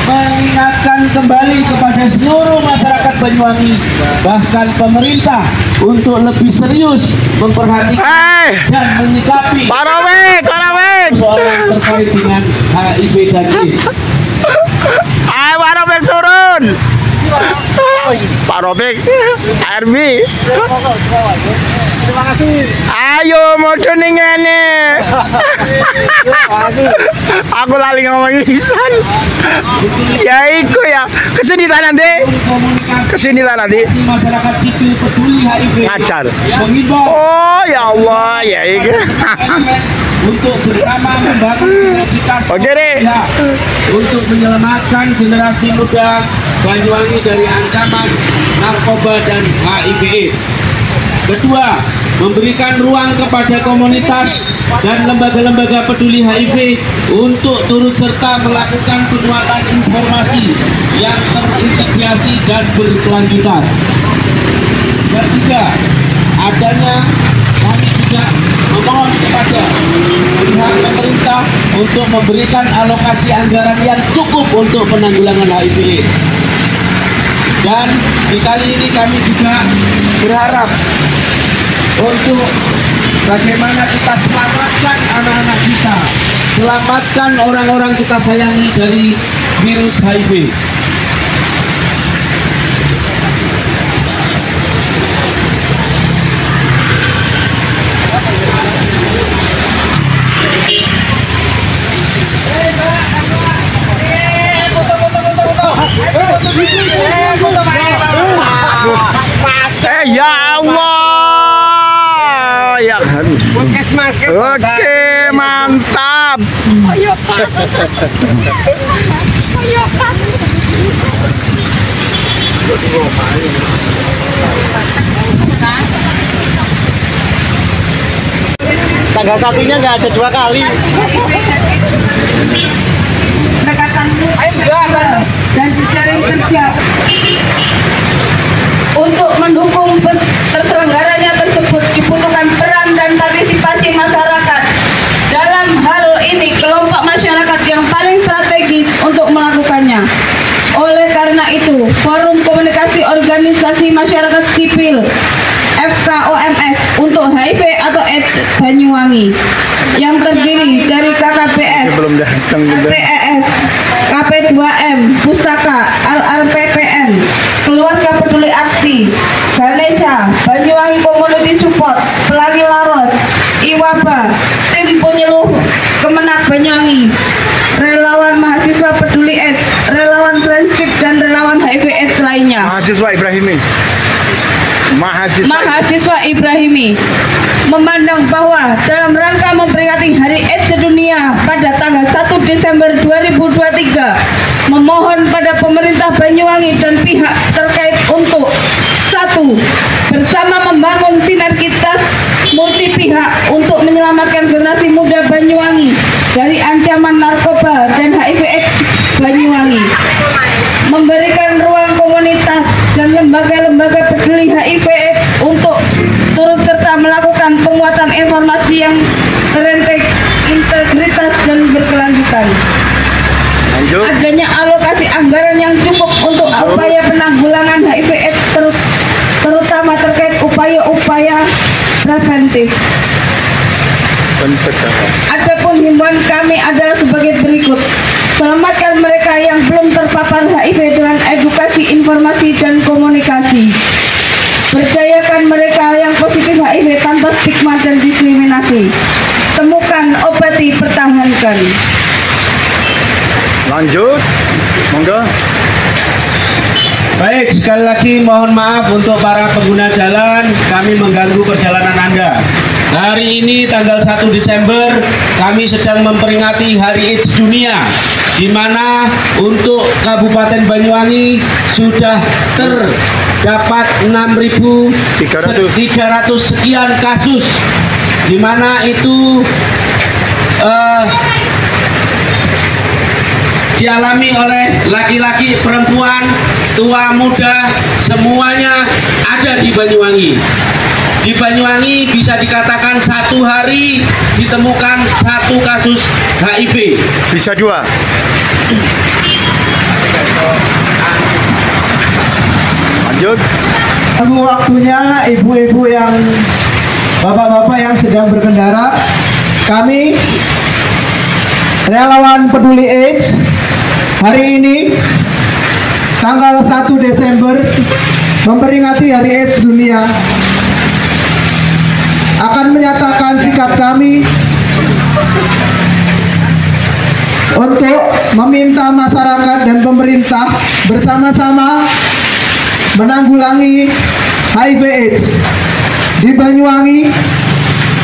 mengingatkan kembali kepada seluruh masyarakat Banyuwangi, bahkan pemerintah, untuk lebih serius memperhatikan dan menyikapi persoalan terkait dengan HIV dan AIDS. Pak Robek turun. Pak Robek, ARB. Terima kasih. Ayo mau ning ngene. Aku lali ngomong isan. Ya iku ya. Kesini ta nanti. Kesini ta nanti. Masyarakat sipil peduli HIV. Ngajar. Mengimbau. Oh ya Allah, ya iku. Untuk bersama membangun sinergitas untuk menyelamatkan generasi muda Banyuwangi dari ancaman narkoba dan HIV. Kedua, memberikan ruang kepada komunitas dan lembaga-lembaga peduli HIV untuk turut serta melakukan penguatan informasi yang terintegrasi dan berkelanjutan. Ketiga, kami juga memohon kepada pihak pemerintah untuk memberikan alokasi anggaran yang cukup untuk penanggulangan HIV. Dan di kali ini kami juga berharap untuk bagaimana kita selamatkan anak-anak kita, selamatkan orang-orang kita sayangi dari virus HIV. Ya Allah, ya kan. Puskesmas. Oke, mantap. Ayo Pak. Ayo Pak. Tanggal satunya nggak ada 2 kali. Pendekatanmu dan jejaring kerja untuk mendukung terselenggaranya tersebut dibutuhkan peran dan partisipasi masyarakat. Dalam hal ini kelompok masyarakat yang paling strategis untuk melakukannya. Oleh karena itu, Forum Komunikasi Organisasi Masyarakat Sipil FKOMS untuk HIV atau AIDS Banyuwangi yang terdiri dari KKBS, KPES, KP2M, Pustaka, LRPPN, Keluarga Peduli Aksi, Ganesha, Banyuwangi Community Support, Pelangi Laros, Iwaba, Tim Penyuluh Kemenak Banyuwangi, relawan mahasiswa peduli AIDS, relawan Transkrip dan relawan HIV AIDS lainnya. Mahasiswa Ibrahimi memandang bahwa dalam rangka memperingati Hari AIDS Sedunia pada tanggal 1 Desember 2023, memohon pada pemerintah Banyuwangi dan pihak terkait untuk 1. Bersama membangun sinergitas multi pihak untuk menyelamatkan generasi muda Banyuwangi dari ancaman narkoba dan HIV/AIDS Banyuwangi, memberikan ruang komunitas dan lembaga-lembaga peduli HIV/AIDS untuk turut serta melakukan penguatan informasi yang terintegritas dan berkelanjutan. Adanya alokasi anggaran yang cukup untuk upaya penanggulangan HIV/AIDS terutama terkait upaya-upaya preventif. Adapun himbauan kami adalah sebagai berikut. Selamatkan mereka yang belum terpapar HIV dengan edukasi, informasi, dan komunikasi. Berdayakan mereka yang positif HIV tanpa stigma dan diskriminasi. Temukan, obati, pertahankan. Lanjut, monggo. Baik, sekali lagi mohon maaf untuk para pengguna jalan, kami mengganggu perjalanan Anda. Hari ini tanggal 1 Desember kami sedang memperingati Hari AIDS Dunia, di mana untuk Kabupaten Banyuwangi sudah terdapat 6.300 sekian kasus, di mana itu dialami oleh laki-laki, perempuan, tua, muda, semuanya ada di Banyuwangi. Di Banyuwangi bisa dikatakan satu hari ditemukan 1 kasus HIV. Bisa 2. mengganggu waktunya ibu-ibu yang bapak-bapak yang sedang berkendara, kami relawan peduli AIDS hari ini tanggal 1 Desember memperingati Hari AIDS Dunia akan menyatakan sikap kami untuk meminta masyarakat dan pemerintah bersama-sama menanggulangi HIV AIDS. Di Banyuwangi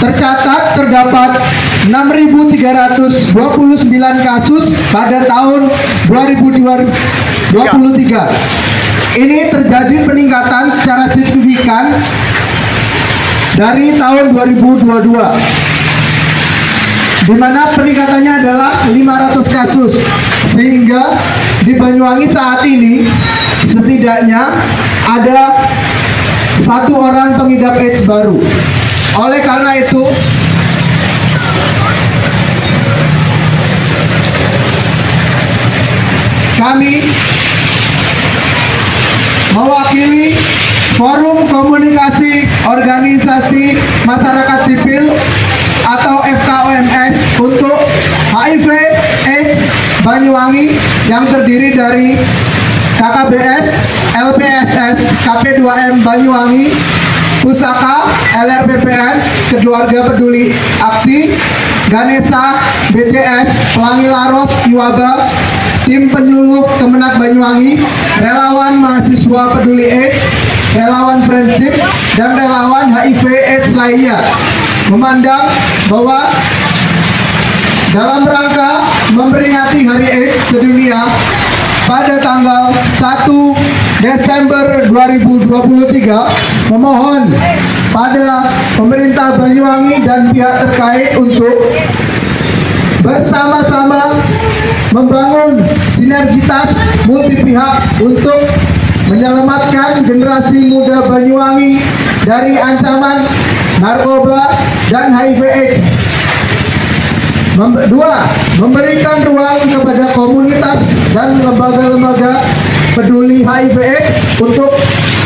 terdapat 6.329 kasus pada tahun 2023. Ini terjadi peningkatan secara signifikan dari tahun 2022, di mana peningkatannya adalah 500 kasus, sehingga di Banyuwangi saat ini setidaknya ada 1 orang pengidap AIDS baru. Oleh karena itu, kami mewakili Forum Komunikasi Organisasi Masyarakat Sipil atau FKOMS untuk HIV AIDS Banyuwangi yang terdiri dari KKBS, LPSS, KP2M Banyuwangi, Pusaka, LRPPN, Keluarga Peduli Aksi, Ganesha, BCS, Pelangi Laros, Iwaba, Tim Penyuluh Kemenak Banyuwangi, relawan mahasiswa peduli AIDS, relawan prinsip, dan relawan HIV AIDS lainnya, memandang bahwa dalam rangka memperingati Hari AIDS Sedunia pada tanggal 1 Desember 2023, memohon pada pemerintah Banyuwangi dan pihak terkait untuk bersama-sama membangun sinergitas multi pihak untuk menyelamatkan generasi muda Banyuwangi dari ancaman narkoba dan HIV AIDS. 2. Memberikan ruang kepada komunitas dan lembaga-lembaga peduli HIV AIDS untuk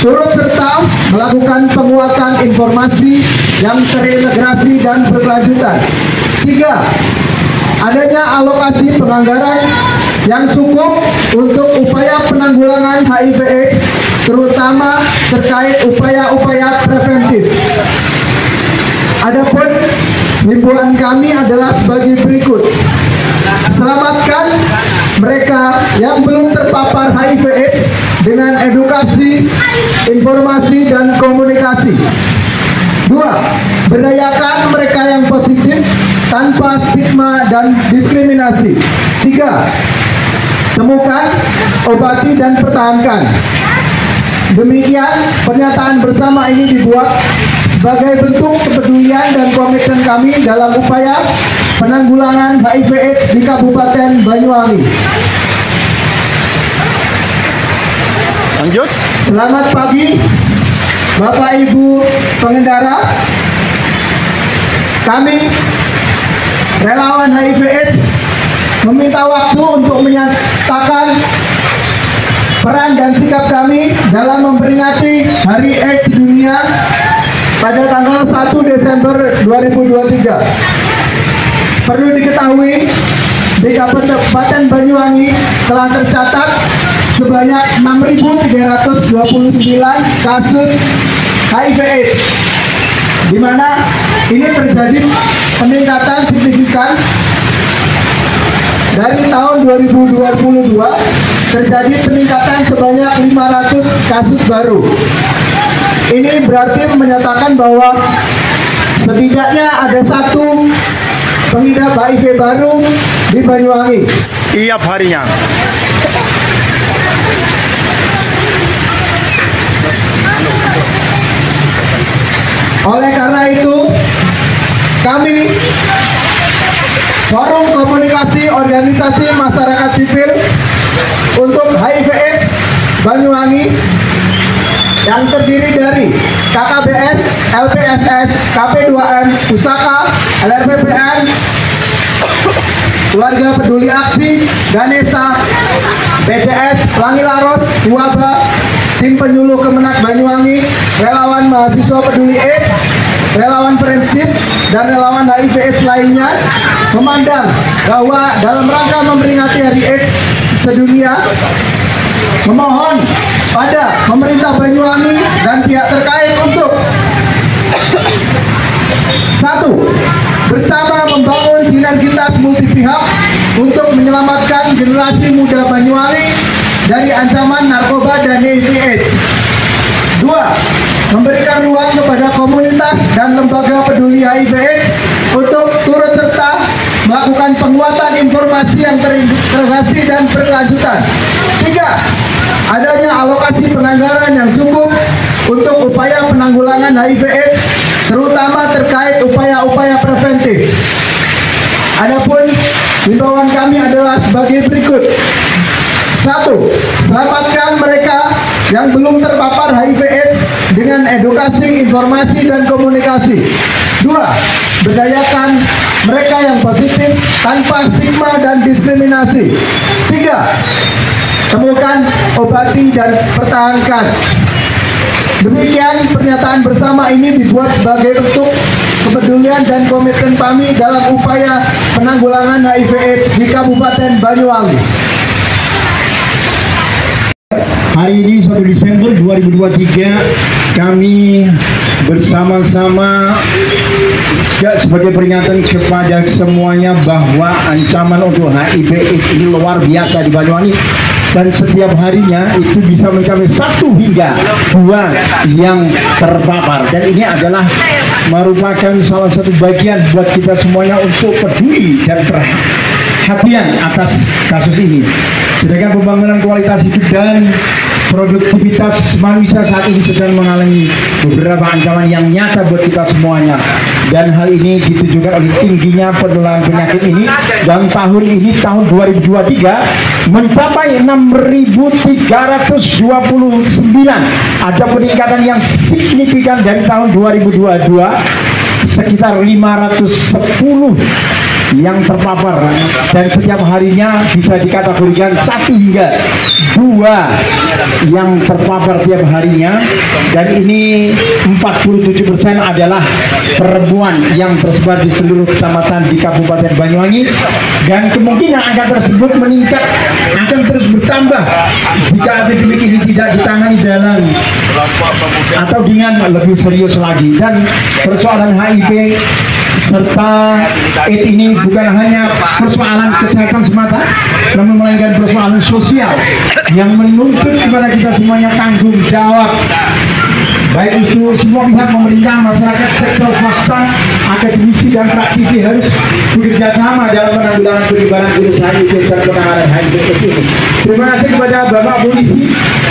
turut serta melakukan penguatan informasi yang terintegrasi dan berkelanjutan. 3. Adanya alokasi penganggaran yang cukup untuk upaya penanggulangan HIV AIDS, terutama terkait upaya-upaya preventif. Adapun himbauan kami adalah sebagai berikut. Selamatkan mereka yang belum terpapar HIV AIDS dengan edukasi, informasi, dan komunikasi. 2. Berdayakan mereka yang positif tanpa stigma dan diskriminasi. 3. Temukan, obati, dan pertahankan. Demikian pernyataan bersama ini dibuat sebagai bentuk kepedulian dan komitmen kami dalam upaya penanggulangan HIV AIDS di Kabupaten Banyuwangi. Lanjut. Selamat pagi, Bapak Ibu pengendara. Kami relawan HIV AIDS meminta waktu untuk menyatakan peran dan sikap kami dalam memperingati Hari AIDS Dunia pada tanggal 1 Desember 2023. Perlu diketahui, di Kabupaten Banyuwangi telah tercatat sebanyak 6.329 kasus HIV AIDS, di mana ini terjadi peningkatan signifikan dari tahun 2022. Terjadi peningkatan sebanyak 500 kasus baru. Ini berarti menyatakan bahwa setidaknya ada 1 pengidap HIV baru di Banyuwangi. Tiap harinya. Oleh karena itu, kami Forum Komunikasi Organisasi Masyarakat Sipil untuk HIV AIDS Banyuwangi yang terdiri dari KKBS, LPSS, KP2M, Pusaka, LRPPN, Keluarga Peduli Aksi, Ganesha, BCS, Pelangi Laros, Iwaba, Tim Penyuluh Kemenak Banyuwangi, mahasiswa peduli AIDS, relawan prinsip, dan relawan HIV/AIDS lainnya memandang bahwa dalam rangka memperingati Hari AIDS sedunia, memohon pada pemerintah Banyuwangi dan pihak terkait untuk satu, bersama membangun sinergitas multi pihak untuk menyelamatkan generasi muda Banyuwangi dari ancaman narkoba dan HIV/AIDS. Dua, memberikan ruang kepada komunitas dan lembaga peduli HIV/AIDS untuk turut serta melakukan penguatan informasi yang terintegrasi dan berkelanjutan. Tiga, adanya alokasi penganggaran yang cukup untuk upaya penanggulangan HIV/AIDS, terutama terkait upaya-upaya preventif. Adapun himbauan kami adalah sebagai berikut. Satu, selamatkan mereka yang belum terpapar HIV/AIDS dengan edukasi, informasi, dan komunikasi. Dua, berdayakan mereka yang positif tanpa stigma dan diskriminasi. Tiga, temukan, obati, dan pertahankan. Demikian pernyataan bersama ini dibuat sebagai bentuk kepedulian dan komitmen kami dalam upaya penanggulangan HIV/AIDS di Kabupaten Banyuwangi. Hari ini 1 Desember 2023 kami bersama-sama sebagai peringatan kepada semuanya bahwa ancaman untuk HIV/AIDS ini luar biasa di Banyuwangi, dan setiap harinya itu bisa mencapai 1 hingga 2 yang terpapar, dan ini adalah merupakan salah satu bagian buat kita semuanya untuk peduli dan perhatian atas kasus ini. Sedangkan pembangunan kualitas hidup dan produktivitas manusia saat ini sedang mengalami beberapa ancaman yang nyata buat kita semuanya, dan hal ini ditujukan oleh tingginya penularan penyakit ini. Dan tahun ini, tahun 2023 mencapai 6.329, ada peningkatan yang signifikan dari tahun 2022 sekitar 510 yang terpapar, dan setiap harinya bisa dikategorikan 1 hingga 2 yang terpapar tiap harinya, dan ini 47% adalah perempuan yang tersebar di seluruh kecamatan di Kabupaten Banyuwangi, dan kemungkinan angka tersebut meningkat akan terus bertambah jika epidemi ini tidak ditangani dalam atau dengan lebih serius lagi. Dan persoalan HIV serta AIDS ini bukan hanya persoalan kesehatan semata, namun melainkan persoalan sosial yang menuntut kepada kita semuanya tanggung jawab, baik itu semua pihak, pemerintah, masyarakat, sektor swasta, akademisi, dan praktisi harus bekerja sama dalam penanggulangan penyebaran virus HIV dan penanganan HIV/AIDS ini. Terima kasih kepada Bapak Polisi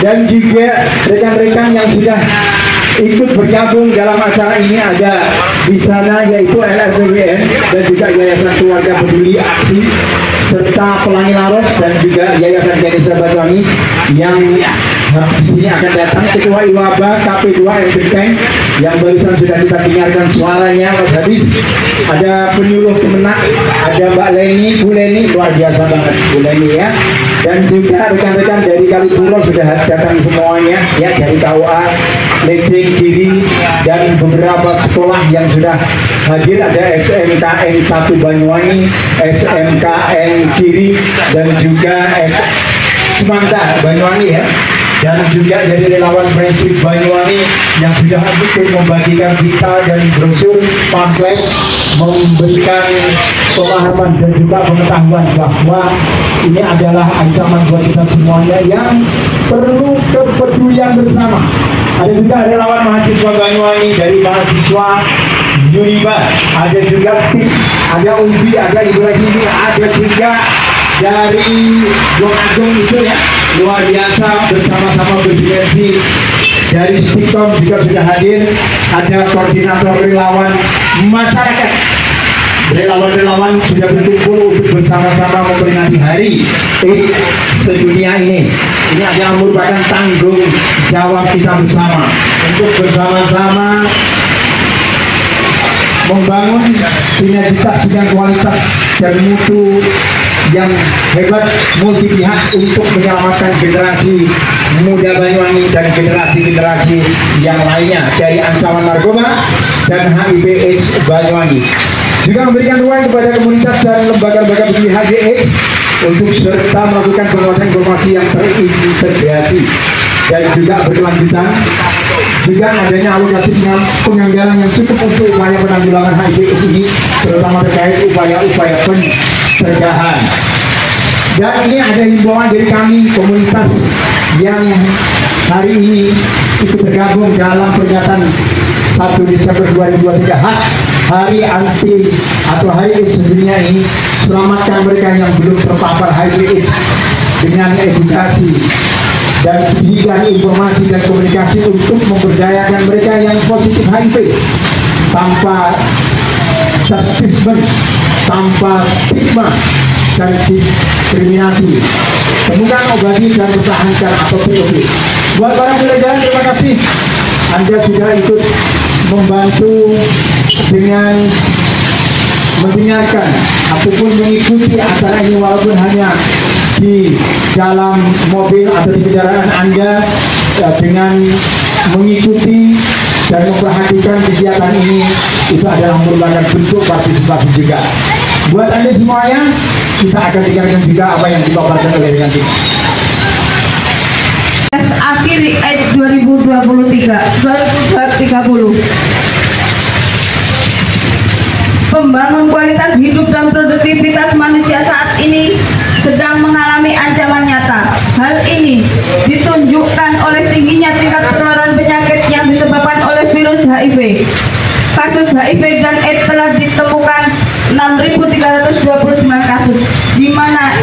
dan juga rekan-rekan yang sudah ikut bergabung dalam acara ini. Ada di sana yaitu LRPWN dan juga Yayasan Keluarga Peduli Aksi, serta Pelangi Laros dan juga Yayasan Ganesha Banyuwangi yang di sini akan datang. Ketua IWABA KP2 MPK yang barusan sudah kita dengarkan suaranya Mas Hadis. Ada penyuluh Kemenak, ada Mbak Leni, Bu Leni, luar biasa banget Bu Leni ya. Dan juga rekan-rekan dari Kalipuro sudah datang semuanya ya, dari KUA, Lecing, Kiri, dan beberapa sekolah yang sudah hadir. Ada SMKN 1 Banyuwangi, SMKN Kiri, dan juga Semanta Banyuwangi ya. Dan juga dari relawan prinsip Banyuwangi yang sudah ikut membagikan kita dan brosur pamflet, memberikan pemahaman dan juga pengetahuan bahwa ini adalah ancaman buat kita semuanya yang perlu kepedulian bersama. Ada juga relawan mahasiswa Banyuwangi dari mahasiswa Uniba, ada juga STIP, ada UBI, ada Ibu Lagi, ada juga dari Blok Agung itu ya, luar biasa, bersama-sama bersinergi. Dari Stikom juga sudah hadir, ada koordinator relawan masyarakat. Relawan-relawan sudah berkumpul untuk bersama-sama memperingati Hari AIDS sedunia ini. Ini adalah merupakan tanggung jawab kita bersama untuk bersama-sama membangun sinergitas dengan kualitas dan mutu yang hebat multi pihak untuk menyelamatkan generasi muda Banyuwangi dan generasi-generasi yang lainnya dari ancaman narkoba dan HIV/AIDS Banyuwangi. Juga memberikan ruang kepada komunitas dan lembaga-lembaga peduli HIV/AIDS untuk serta melakukan penguatan informasi yang terintegrasi dan juga berkelanjutan. Juga adanya alokasi penganggaran yang cukup untuk upaya penanggulangan HIV/AIDS ini, terutama terkait upaya-upaya pencegahan. Dan ini ada himbauan dari kami komunitas yang hari ini ikut tergabung dalam peringatan 1 Desember 2023 khas Hari Anti atau Hari AIDS Dunia ini. Selamatkan mereka yang belum terpapar HIV/AIDS dengan edukasi dan pendidikan informasi dan komunikasi untuk memberdayakan mereka yang positif HIV tanpa stigma, tanpa stigma dan diskriminasi. Temukan, obati dan pertahankan atau POP. Buat para pelajar, terima kasih Anda sudah ikut membantu dengan mendengarkan ataupun mengikuti acara ini walaupun hanya di dalam mobil atau di kendaraan Anda, dengan mengikuti dan memperhatikan kegiatan ini, itu adalah merupakan bentuk partisipasi juga. Buat Anda semuanya, kita akan dengarkan juga apa yang dipaparkan oleh nanti. Akhir AIDS 2030. Pembangun kualitas hidup dan produktivitas manusia saat ini sedang mengalami ancaman nyata. Hal ini ditunjukkan oleh tingginya tingkat penularan penyakit yang disebabkan oleh virus HIV. Kasus HIV dan AIDS telah ditemukan 6.329 kasus, di mana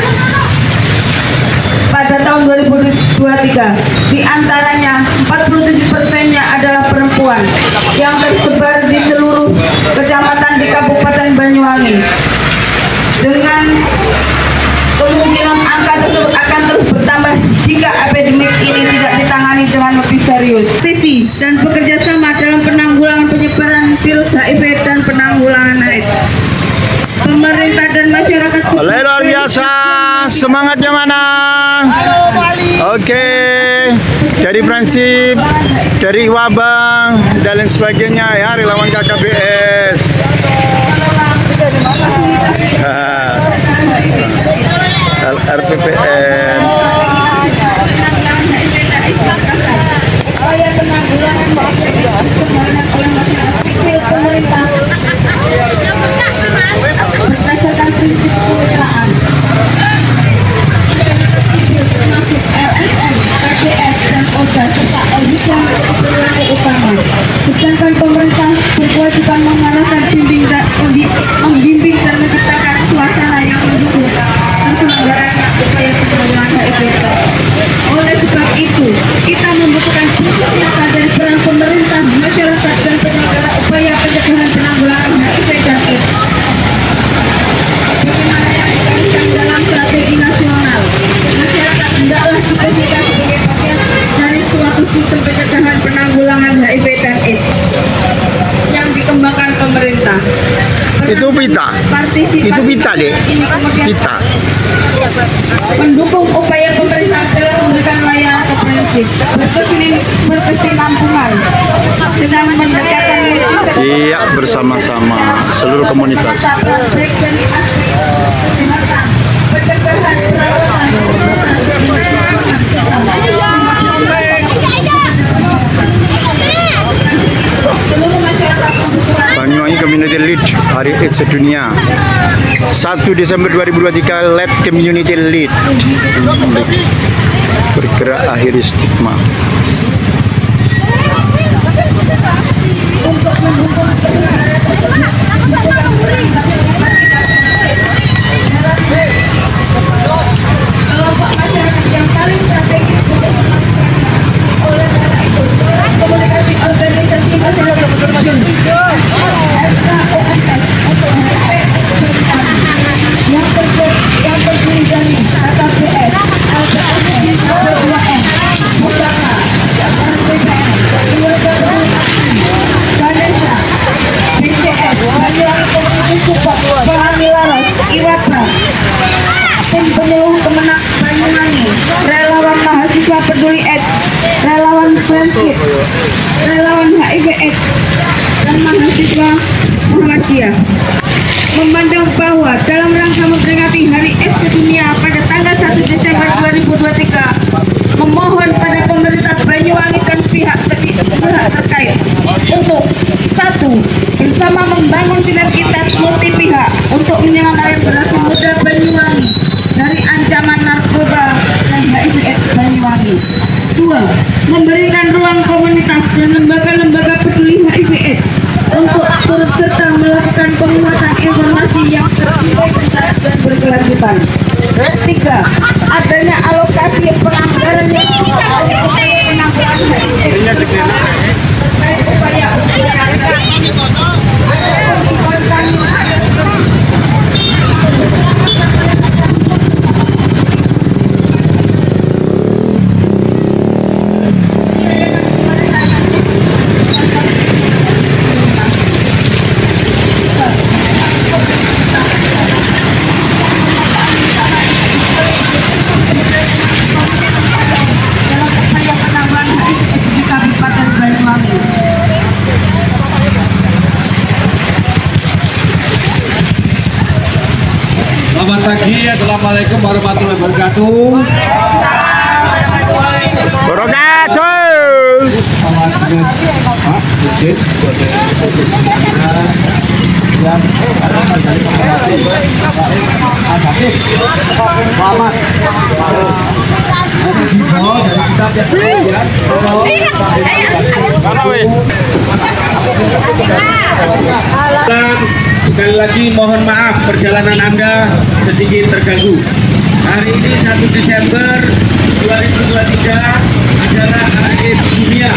pada tahun 2023 di antaranya 47%-nya adalah perempuan yang tersebar di seluruh kecamatan di Kabupaten Banyuwangi. Dengan kemungkinan angka tersebut akan terus bertambah jika epidemik ini tidak ditangani dengan lebih serius. Visi dan bekerja sama dalam penanggulangan penyebaran virus HIV dan penanggulangan AIDS. Pemerintah dan masyarakat luar biasa, semangatnya mana? Oke, dari Fransip, dari Wabang dan lain sebagainya ya, relawan KKBS. LRPPN. berdasarkan prinsip kemitraan termasuk LSM, KBS, dan ODA serta audisi perilaku utama. Sedangkan pemerintah berkewajiban mengarahkan membimbing dan menciptakan suasana yang mendukung terselenggaranya upaya penanggulangan HIV. Oleh sebab itu, kita membutuhkan unsur nyata dari peran pemerintah, masyarakat, dan penyelenggara upaya pencegahan penanggulangan HIV dan AIDS. Bagaimana yang dituliskan dalam strategi nasional, masyarakat hendaklah diposisikan sebagai bagian dari suatu sistem pencegahan penanggulangan HIV dan AIDS yang dikembangkan pemerintah. Itu pita. Itu pita deh. Pita. Mendukung upaya pemerintah dalam memberikan layanan komprehensif, berkesinambungan dengan mendekatkan Iya, bersama-sama seluruh komunitas. Banyuwangi Community Lead Hari AIDS Sedunia 1 Desember 2023 Led Community Lead bergerak akhiri stigma. kelompok masyarakat yang paling strategis untuk melakukan oleh karena itu komunikasi organisasi masyarakat yang terdiri dari KKBS, LPS, LPM, Pusaka, RPPN, Keluarga Berakti, Ganesha, BCS, Banyuwangi Community Support, Pahami Laras, Iwatra, peduli AIDS, relawan Friendship, relawan HIV/AIDS, dan mahasiswa Muhammadiyah. Memandang bahwa dalam rangka memperingati Hari AIDS Sedunia pada tanggal 1 Desember 2023, memohon pada pemerintah Banyuwangi dan pihak terkait untuk 1. Bersama membangun sinergitas multi pihak untuk menyelamatkan generasi muda Banyuwangi dari ancaman narkoba dan HIV/AIDS Banyuwangi. 2. Memberikan ruang komunitas dan lembaga-lembaga peduli HIV/AIDS untuk turut serta melakukan penguatan informasi yang terkait dan berkelanjutan. 3. Adanya alokasi penganggaran yang penanggulangan HIV/AIDS terkait upaya Selamat pagi, assalamualaikum warahmatullahi wabarakatuh. Selamat. Sekali lagi mohon maaf perjalanan Anda sedikit terganggu. Hari ini 1 Desember 2023 adalah Hari AIDS Dunia,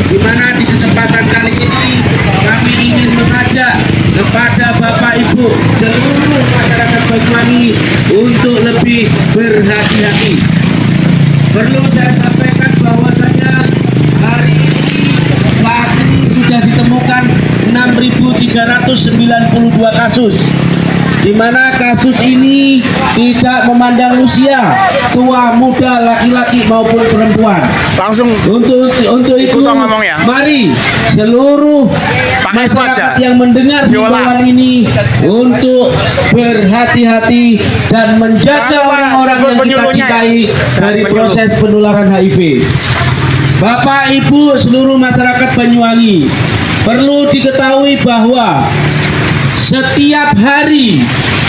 di mana di kesempatan kali ini kami ingin mengajak kepada Bapak Ibu seluruh masyarakat Banyuwangi untuk lebih berhati-hati. Perlu saya sampaikan bahwasanya hari ini saat ini sudah ditemukan 6.392 kasus, di mana kasus ini tidak memandang usia, tua, muda, laki-laki maupun perempuan. Langsung Untuk itu, ngomong ya. mari seluruh masyarakat yang mendengar himbauan ini untuk berhati-hati dan menjaga orang-orang yang kita cintai dari proses penularan HIV. Bapak, Ibu, seluruh masyarakat Banyuwangi, perlu diketahui bahwa setiap hari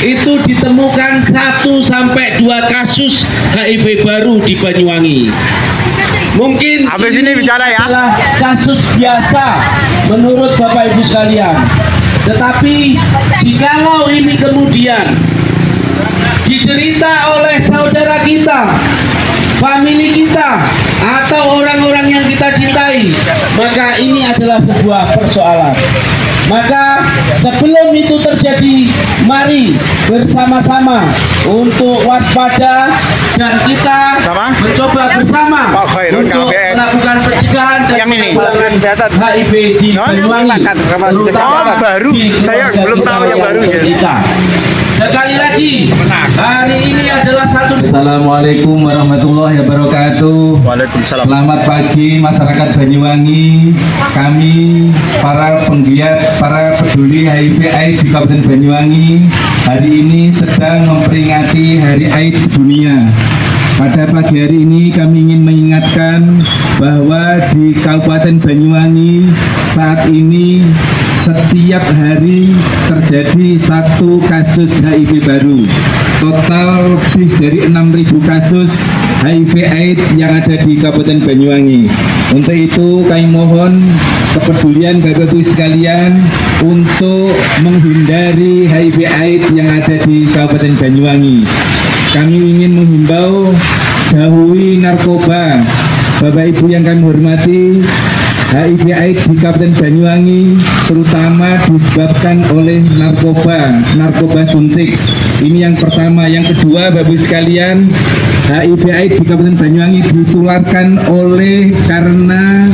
itu ditemukan 1 sampai 2 kasus HIV baru di Banyuwangi. Mungkin habis ini bicara ya. adalah kasus biasa menurut Bapak Ibu sekalian. Tetapi jikalau ini kemudian diderita oleh saudara kita, famili kita, atau orang-orang yang kita cintai, maka ini adalah sebuah persoalan. Maka sebelum itu terjadi, mari bersama-sama untuk waspada dan kita mencoba bersama untuk melakukan pencegahan dan penanggulangan HIV di Banyuwangi, terutama baru. Saya belum tahu yang baru ya. Sekali lagi, hari ini adalah Assalamualaikum warahmatullahi wabarakatuh. Waalaikumsalam. Selamat pagi masyarakat Banyuwangi. Kami para penggiat, para peduli HIV/AIDS di Kabupaten Banyuwangi hari ini sedang memperingati Hari AIDS Dunia. Pada pagi hari ini kami ingin mengingatkan bahwa di Kabupaten Banyuwangi saat ini setiap hari terjadi 1 kasus HIV baru. Total lebih dari 6.000 kasus HIV/AIDS yang ada di Kabupaten Banyuwangi. Untuk itu kami mohon kepedulian Bapak Ibu sekalian untuk menghindari HIV/AIDS yang ada di Kabupaten Banyuwangi. Kami ingin menghimbau jauhi narkoba. Bapak Ibu yang kami hormati, HIV/AIDS di Kabupaten Banyuwangi terutama disebabkan oleh narkoba suntik. Ini yang pertama. Yang kedua, Bapak Ibu sekalian, HIV/AIDS di Kabupaten Banyuwangi ditularkan oleh karena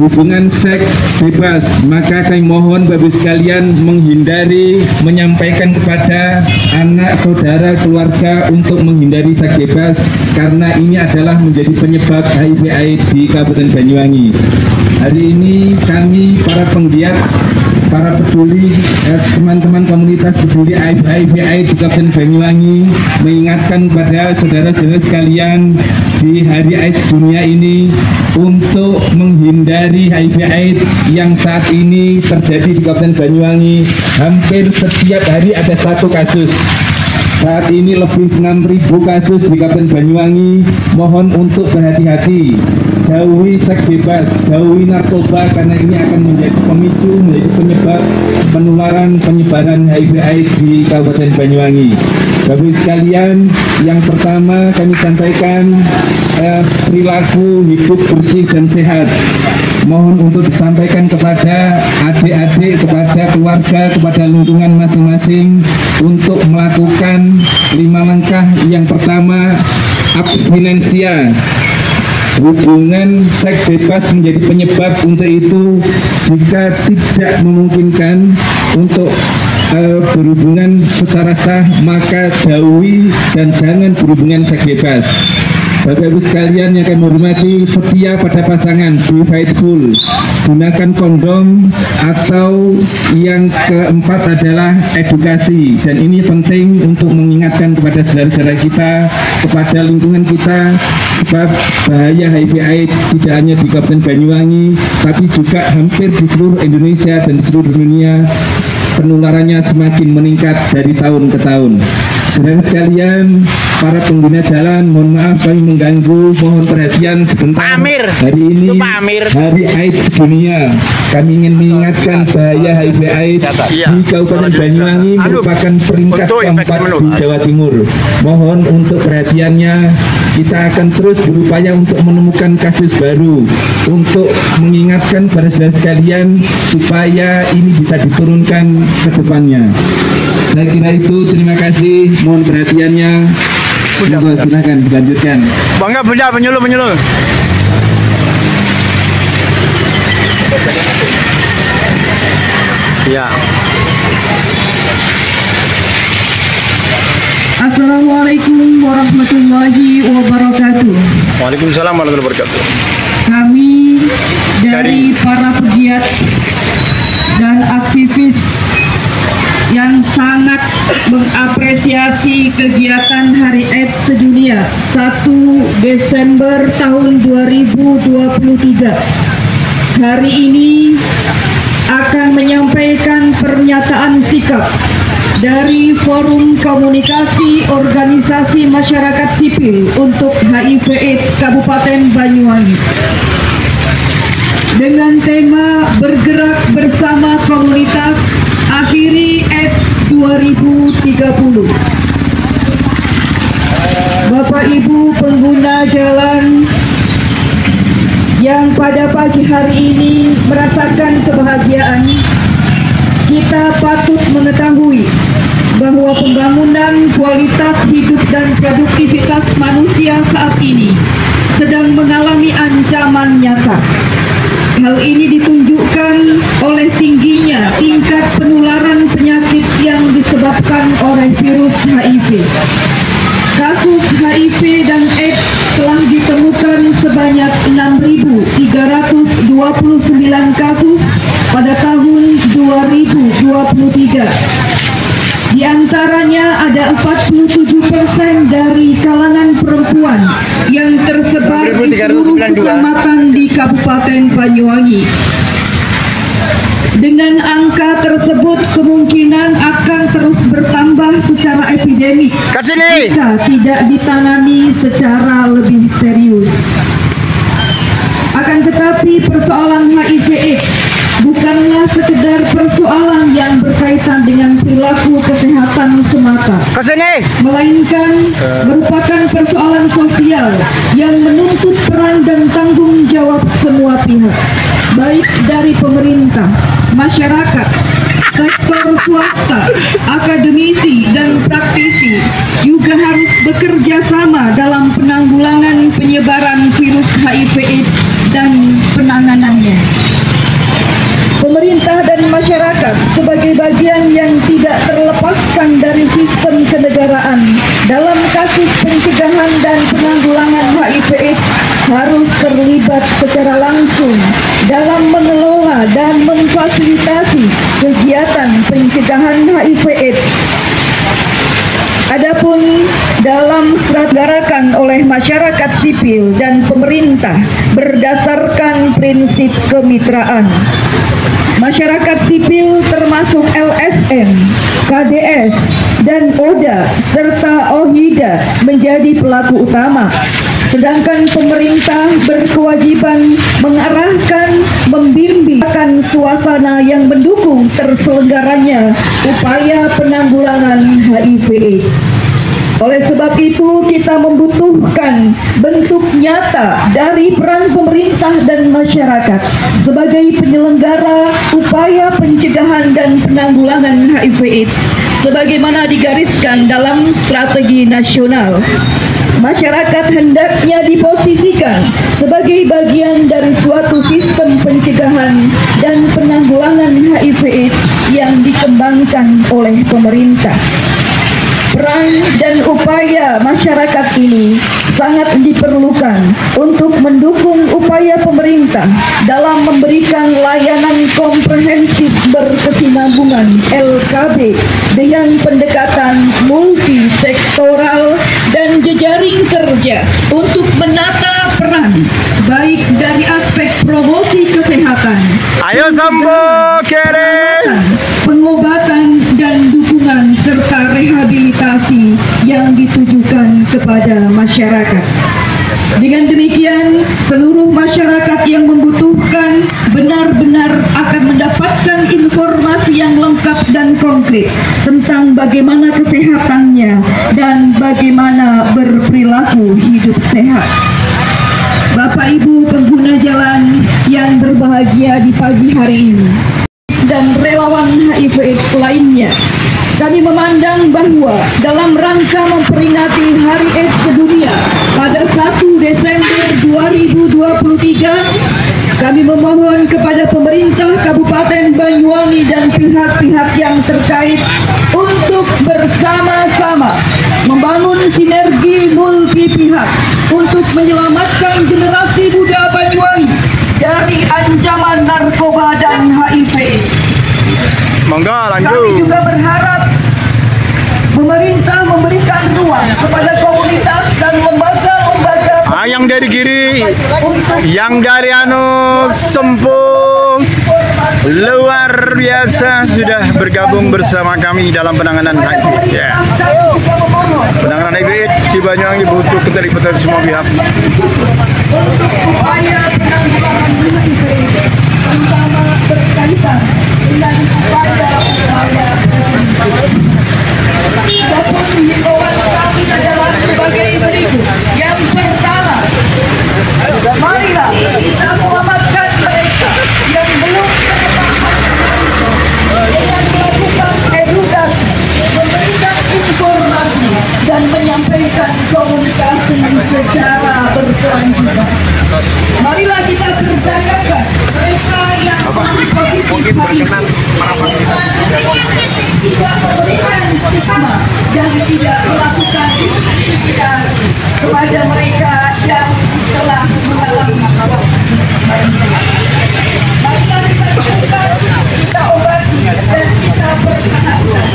hubungan seks bebas, maka kami mohon Bapak sekalian menghindari menyampaikan kepada anak, saudara, keluarga untuk menghindari seks bebas karena ini adalah menjadi penyebab HIV/AIDS di Kabupaten Banyuwangi. Hari ini kami para penggiat, para peduli, teman-teman komunitas peduli HIV/AIDS di Kabupaten Banyuwangi mengingatkan kepada saudara-saudara sekalian di Hari AIDS Dunia ini untuk menghindari HIV/AIDS yang saat ini terjadi di Kabupaten Banyuwangi. Hampir setiap hari ada satu kasus. Saat ini lebih 6.000 kasus di Kabupaten Banyuwangi. Mohon untuk berhati-hati, jauhi seks bebas, jauhi narkoba karena ini akan menjadi pemicu, menjadi penyebab penyebaran HIV/AIDS di Kabupaten Banyuwangi. Bapak sekalian, yang pertama kami sampaikan perilaku hidup bersih dan sehat. Mohon untuk disampaikan kepada adik-adik, kepada keluarga, kepada lingkungan masing-masing untuk melakukan 5 langkah. Yang pertama, abstinensia. Hubungan seks bebas menjadi penyebab. Untuk itu, jika tidak memungkinkan untuk berhubungan secara sah, maka jauhi dan jangan berhubungan seks bebas. Bapak Ibu sekalian yang kami hormati, setia pada pasangan, be faithful, gunakan kondom, atau yang keempat adalah edukasi. Dan ini penting untuk mengingatkan kepada saudara-saudara kita, kepada lingkungan kita, sebab bahaya HIV/AIDS tidak hanya di Kabupaten Banyuwangi, tapi juga hampir di seluruh Indonesia dan di seluruh dunia. Penularannya semakin meningkat dari tahun ke tahun. Saudara sekalian, para pengguna jalan, mohon maaf kami mengganggu, mohon perhatian sebentar. Hari ini Hari AIDS Dunia. Kami ingin mengingatkan bahaya HIV/AIDS di Kabupaten Banyuwangi merupakan peringkat keempat di Jawa Timur. Mohon untuk perhatiannya. Kita akan terus berupaya untuk menemukan kasus baru, untuk mengingatkan para saudara sekalian supaya ini bisa diturunkan ke depannya. Saya kira itu, terima kasih, mohon perhatiannya. Silakan dilanjutkan. Bangga punya penyuluh. Ya. Assalamualaikum warahmatullahi wabarakatuh. Waalaikumsalam warahmatullahi wabarakatuh. Kami dari para pegiat dan aktivis yang sangat mengapresiasi kegiatan Hari AIDS Sedunia 1 Desember tahun 2023. Hari ini akan menyampaikan pernyataan sikap dari Forum Komunikasi Organisasi Masyarakat Sipil untuk HIV/AIDS Kabupaten Banyuwangi dengan tema bergerak bersama komunitas akhiri AIDS 2030. Bapak Ibu pengguna jalan yang pada pagi hari ini merasakan kebahagiaan, kita patut mengetahui bahwa pembangunan kualitas hidup dan produktivitas manusia saat ini sedang mengalami ancaman nyata. Hal ini ditunjukkan oleh tingginya tingkat penularan penyakit yang disebabkan oleh virus HIV. Kasus HIV dan AIDS telah ditemukan sebanyak 6.329 kasus pada tahun 2023. Di antaranya ada 47% dari kalangan perempuan yang tersebar di seluruh kecamatan di Kabupaten Banyuwangi. Dengan angka tersebut kemungkinan akan terus bertambah secara epidemik jika tidak ditangani secara lebih serius. Akan tetapi persoalan HIV/AIDS bukanlah sekedar persoalan yang berkaitan dengan perilaku kesehatan semata, melainkan merupakan persoalan sosial yang menuntut peran dan tanggung jawab semua pihak, baik dari pemerintah, masyarakat, sektor swasta, akademisi, dan praktisi juga harus bekerja sama dalam penanggulangan penyebaran virus HIV/AIDS dan penanganannya. Pemerintah dan masyarakat sebagai bagian yang tidak terlepaskan dari sistem kenegaraan dalam kasus pencegahan dan penanggulangan HIV/AIDS harus terlibat secara langsung dalam mengelola dan memfasilitasi kegiatan pencegahan HIV/AIDS. Adapun dalam gerakan oleh masyarakat sipil dan pemerintah berdasarkan prinsip kemitraan. Masyarakat sipil termasuk LSM, KDS, dan ODA serta OHIDA menjadi pelaku utama. Sedangkan pemerintah berkewajiban mengarahkan, membimbing suasana yang mendukung terselenggaranya upaya penanggulangan HIV/AIDS. Oleh sebab itu, kita membutuhkan bentuk nyata dari peran pemerintah dan masyarakat sebagai penyelenggara upaya pencegahan dan penanggulangan HIV/AIDS sebagaimana digariskan dalam strategi nasional. Masyarakat hendaknya diposisikan sebagai bagian dari suatu sistem pencegahan dan penanggulangan HIV/AIDS yang dikembangkan oleh pemerintah. Peran dan upaya masyarakat ini sangat diperlukan untuk mendukung upaya pemerintah dalam memberikan layanan komprehensif berkesinambungan LKB dengan pendekatan multisektoral dan jejaring kerja untuk menata peran baik dari aspek promosi kesehatan, Ayo Sambo kere, pengobatan dan dukungan serta rehabilitasi yang ditujukan kepada masyarakat. Dengan demikian, seluruh masyarakat yang membutuhkan benar-benar akan mendapatkan informasi yang lengkap dan konkret tentang bagaimana kesehatannya dan bagaimana berperilaku hidup sehat. Bapak Ibu pengguna jalan yang berbahagia di pagi hari ini dan relawan HIV/AIDS lainnya, kami memandang bahwa dalam rangka memperingati Hari AIDS Sedunia pada 1 Desember 2023, kami memohon kepada pemerintah Kabupaten Banyuwangi dan pihak-pihak yang terkait untuk bersama-sama membangun sinergi multi pihak untuk menyelamatkan generasi muda Banyuwangi dari ancaman narkoba dan HIV. monggo Kami lanjut. juga berharap pemerintah memberikan ruang kepada komunitas dan lembaga-lembaga Yang dari kiri, untuk yang dari Sempung, luar biasa sudah bergabung bersama kami dalam penanganan HIV. Ya. Penanganan HIV di Banyuwangi butuh keterlibatan semua pihak. untuk upaya penanggulangan HIV, terutama berkaitan dengan upaya adapun himbauan kami adalah sebagai berikut. Yang pertama, marilah kita selamatkan mereka yang belum terpapar dengan melakukan edukasi, memberikan informasi dan menyampaikan komunikasi secara berkelanjutan. Marilah kita berdayakan mereka yang positif HIV, tidak memberikan stigma dan tidak melakukan diskriminasi kepada mereka yang telah mengalami marilah kita lakukan, kita obati dan kita pertahankan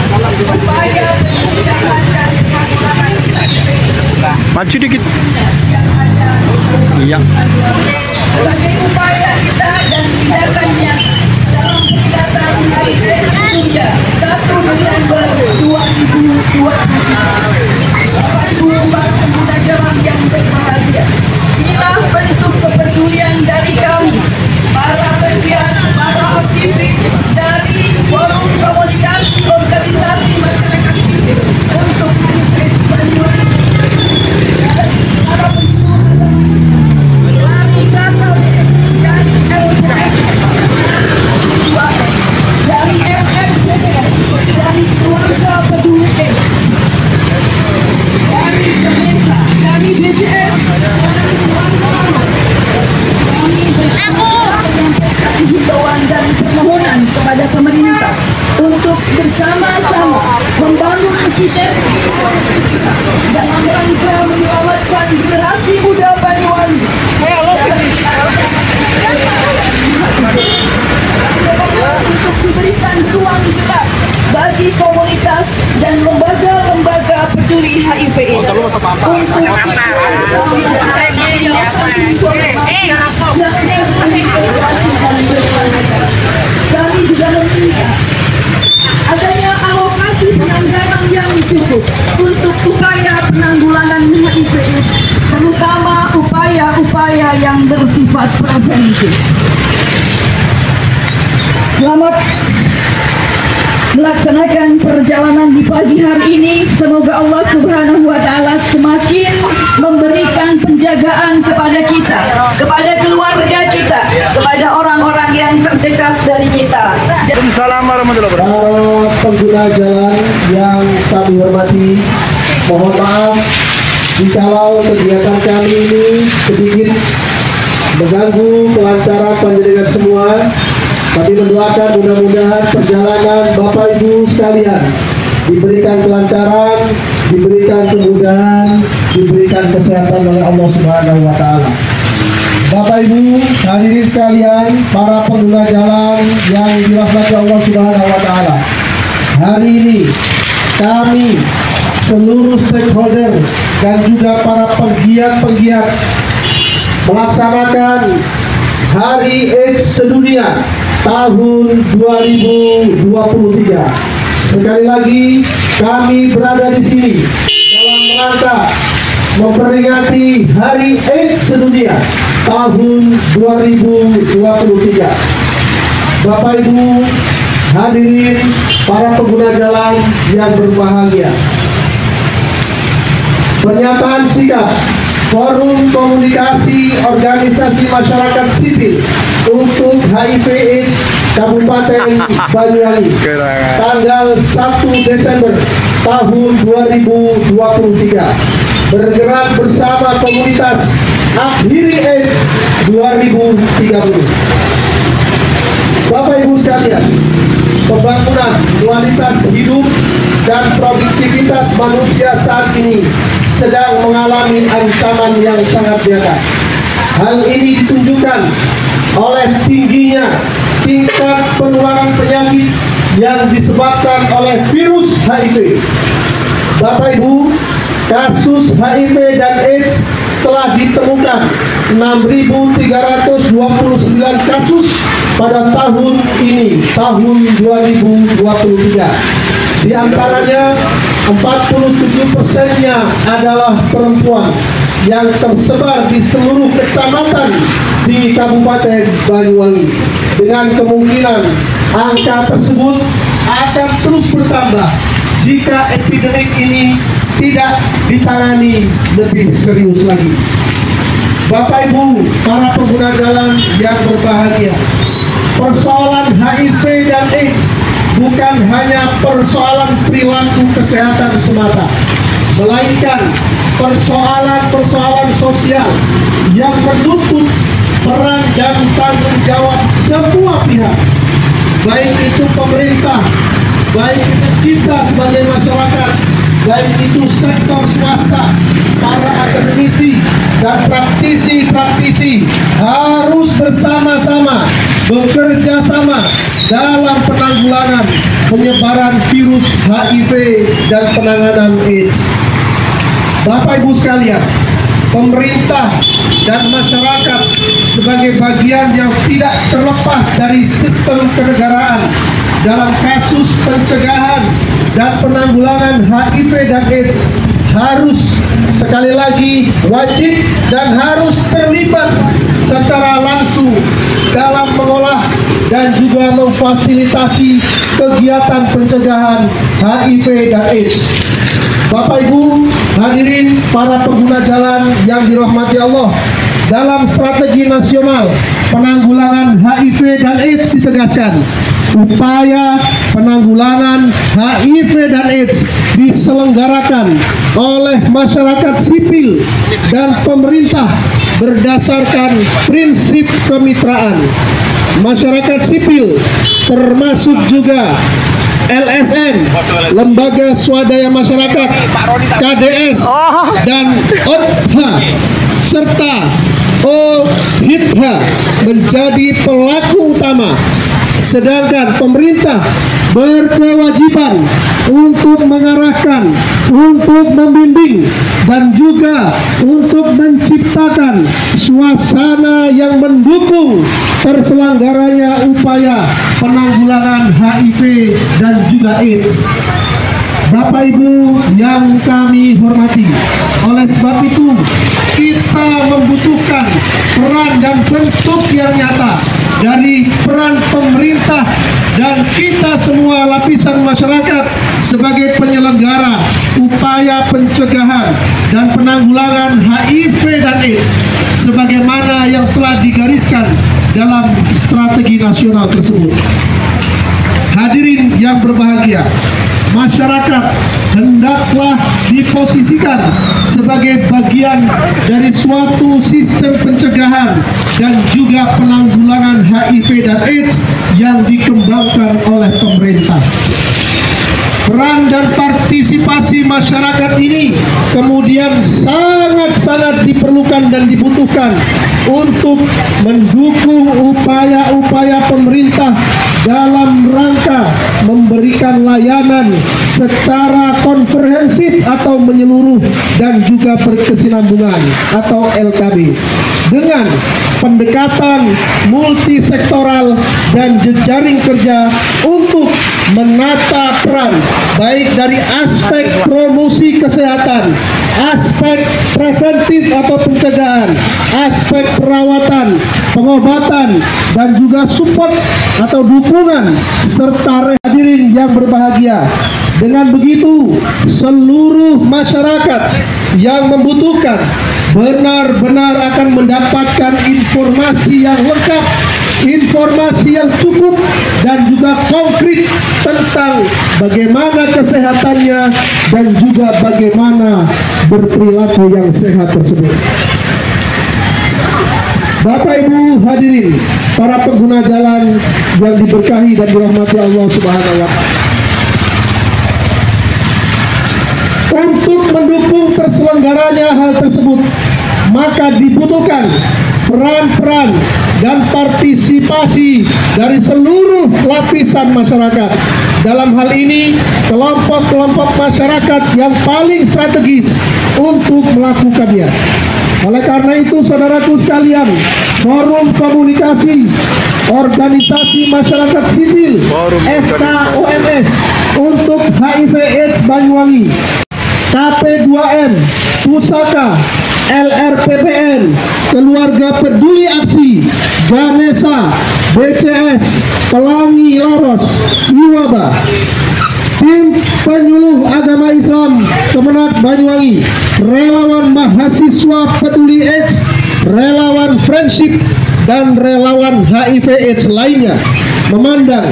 upaya pencegahan dan penanggulangan Maju dikit. yang ada Iya. sebagai upaya kita dan tindakannya dalam peringatan Hari AIDS Sedunia 1 Desember 2023. Bapak Ibu para pengguna jalan yang berbahagia, inilah bentuk kepedulian dari kami, para pegiat, para aktivis dari forum komunikasi organisasi masyarakat sipil untuk AIDS Banyuwangi. Para dari kata dari LSM, dari MRCS, dari keluarga peduli AIDS, dari untuk upaya penanggulangan HIV, terutama upaya-upaya yang bersifat preventif. Selamat melaksanakan perjalanan di pagi hari ini. Semoga Allah Subhanahu wa Ta'ala semakin memberikan penjagaan kepada kita, kepada keluarga kita, kepada orang-orang yang terdekat dari kita. Waalaikumsalam warahmatullahi wabarakatuh. Para pengguna jalan yang kami hormati, mohon maaf jikalau kegiatan kami ini sedikit mengganggu kelancaran panjenengan semua. Kami mendoakan mudah-mudahan perjalanan Bapak Ibu sekalian diberikan kelancaran, diberikan kemudahan, diberikan kesehatan oleh Allah Subhanahu wa Ta'ala. Bapak Ibu hadirin sekalian, para pengguna jalan yang dirahmati Allah Subhanahu wa Ta'ala. Hari ini kami seluruh stakeholder dan juga para penggiat-penggiat melaksanakan Hari AIDS Sedunia tahun 2023. Sekali lagi kami berada di sini dalam rangka memperingati Hari AIDS Sedunia tahun 2023. Bapak Ibu hadirin para pengguna jalan yang berbahagia, pernyataan sikap Forum Komunikasi Organisasi Masyarakat Sipil untuk HIV/AIDS Kabupaten Banyuwangi tanggal 1 Desember tahun 2023, bergerak bersama komunitas Akhiri AIDS 2030. Bapak Ibu sekalian, pembangunan kualitas hidup dan produktivitas manusia saat ini sedang mengalami ancaman yang sangat nyata. Hal ini ditunjukkan oleh tingginya tingkat penularan penyakit yang disebabkan oleh virus HIV. Bapak Ibu, kasus HIV dan AIDS telah ditemukan 6.329 kasus pada tahun ini, tahun 2023. Di antaranya 47%-nya adalah perempuan yang tersebar di seluruh kecamatan di Kabupaten Banyuwangi. Dengan kemungkinan angka tersebut akan terus bertambah jika epidemik ini tidak ditangani lebih serius lagi. Bapak Ibu, para pengguna jalan yang berbahagia, persoalan HIV dan AIDS bukan hanya persoalan perilaku kesehatan semata, melainkan persoalan-persoalan sosial yang menuntut peran dan tanggung jawab semua pihak, baik itu pemerintah, baik itu kita sebagai masyarakat, baik itu sektor swasta, para akademisi dan praktisi-praktisi harus bersama-sama bekerja sama dalam penanggulangan penyebaran virus HIV dan penanganan AIDS. Bapak Ibu sekalian, pemerintah dan masyarakat sebagai bagian yang tidak terlepas dari sistem kenegaraan dalam kasus pencegahan dan penanggulangan HIV dan AIDS harus sekali lagi wajib dan harus terlibat secara langsung dalam mengolah dan juga memfasilitasi kegiatan pencegahan HIV dan AIDS. Bapak Ibu hadirin para pengguna jalan yang dirahmati Allah, dalam strategi nasional penanggulangan HIV dan AIDS ditegaskan upaya penanggulangan HIV dan AIDS diselenggarakan oleh masyarakat sipil dan pemerintah berdasarkan prinsip kemitraan. Masyarakat sipil termasuk juga LSM, Lembaga Swadaya Masyarakat, KDS, dan ODHA, serta OHIDHA menjadi pelaku utama. Sedangkan pemerintah berkewajiban untuk mengarahkan, untuk membimbing, dan juga untuk menciptakan suasana yang mendukung terselenggaranya upaya penanggulangan HIV dan juga AIDS. Bapak Ibu yang kami hormati, oleh sebab itu kita membutuhkan peran dan bentuk yang nyata dari peran pemerintah dan kita semua lapisan masyarakat sebagai penyelenggara upaya pencegahan dan penanggulangan HIV dan AIDS sebagaimana yang telah digariskan dalam strategi nasional tersebut. Hadirin yang berbahagia, masyarakat hendaklah diposisikan sebagai bagian dari suatu sistem pencegahan dan juga penanggulangan HIV dan AIDS yang dikembangkan oleh pemerintah. Peran dan partisipasi masyarakat ini kemudian sangat-sangat diperlukan dan dibutuhkan untuk mendukung upaya-upaya pemerintah dalam rangka memberikan layanan secara komprehensif atau menyeluruh dan juga berkesinambungan atau LKB dengan pendekatan multisektoral dan jejaring kerja untuk menata peran baik dari aspek promosi kesehatan, aspek preventif atau pencegahan, aspek perawatan, pengobatan, dan juga support atau dukungan serta hadirin yang berbahagia. Dengan begitu, seluruh masyarakat yang membutuhkan benar-benar akan mendapatkan informasi yang lengkap, informasi yang cukup, dan juga konkret tentang bagaimana kesehatannya dan juga bagaimana berperilaku yang sehat tersebut. Bapak Ibu hadirin, para pengguna jalan yang diberkahi dan dirahmati Allah Subhanahu wa Ta'ala. Untuk mendukung terselenggaranya hal tersebut, maka dibutuhkan peran-peran dan partisipasi dari seluruh lapisan masyarakat. Dalam hal ini, kelompok-kelompok masyarakat yang paling strategis untuk melakukannya. Oleh karena itu, saudaraku sekalian, Forum Komunikasi Organisasi Masyarakat Sipil FKOMS untuk HIV/AIDS Banyuwangi, KP2M, Pusaka, LRPPN, Keluarga Peduli Aksi, Ganesa, BCS, Pelangi Loros, Iwaba, Tim Penyuluh Agama Islam Kemenak Banyuwangi, Relawan Mahasiswa Peduli AIDS, Relawan Friendship, dan relawan HIV/AIDS lainnya memandang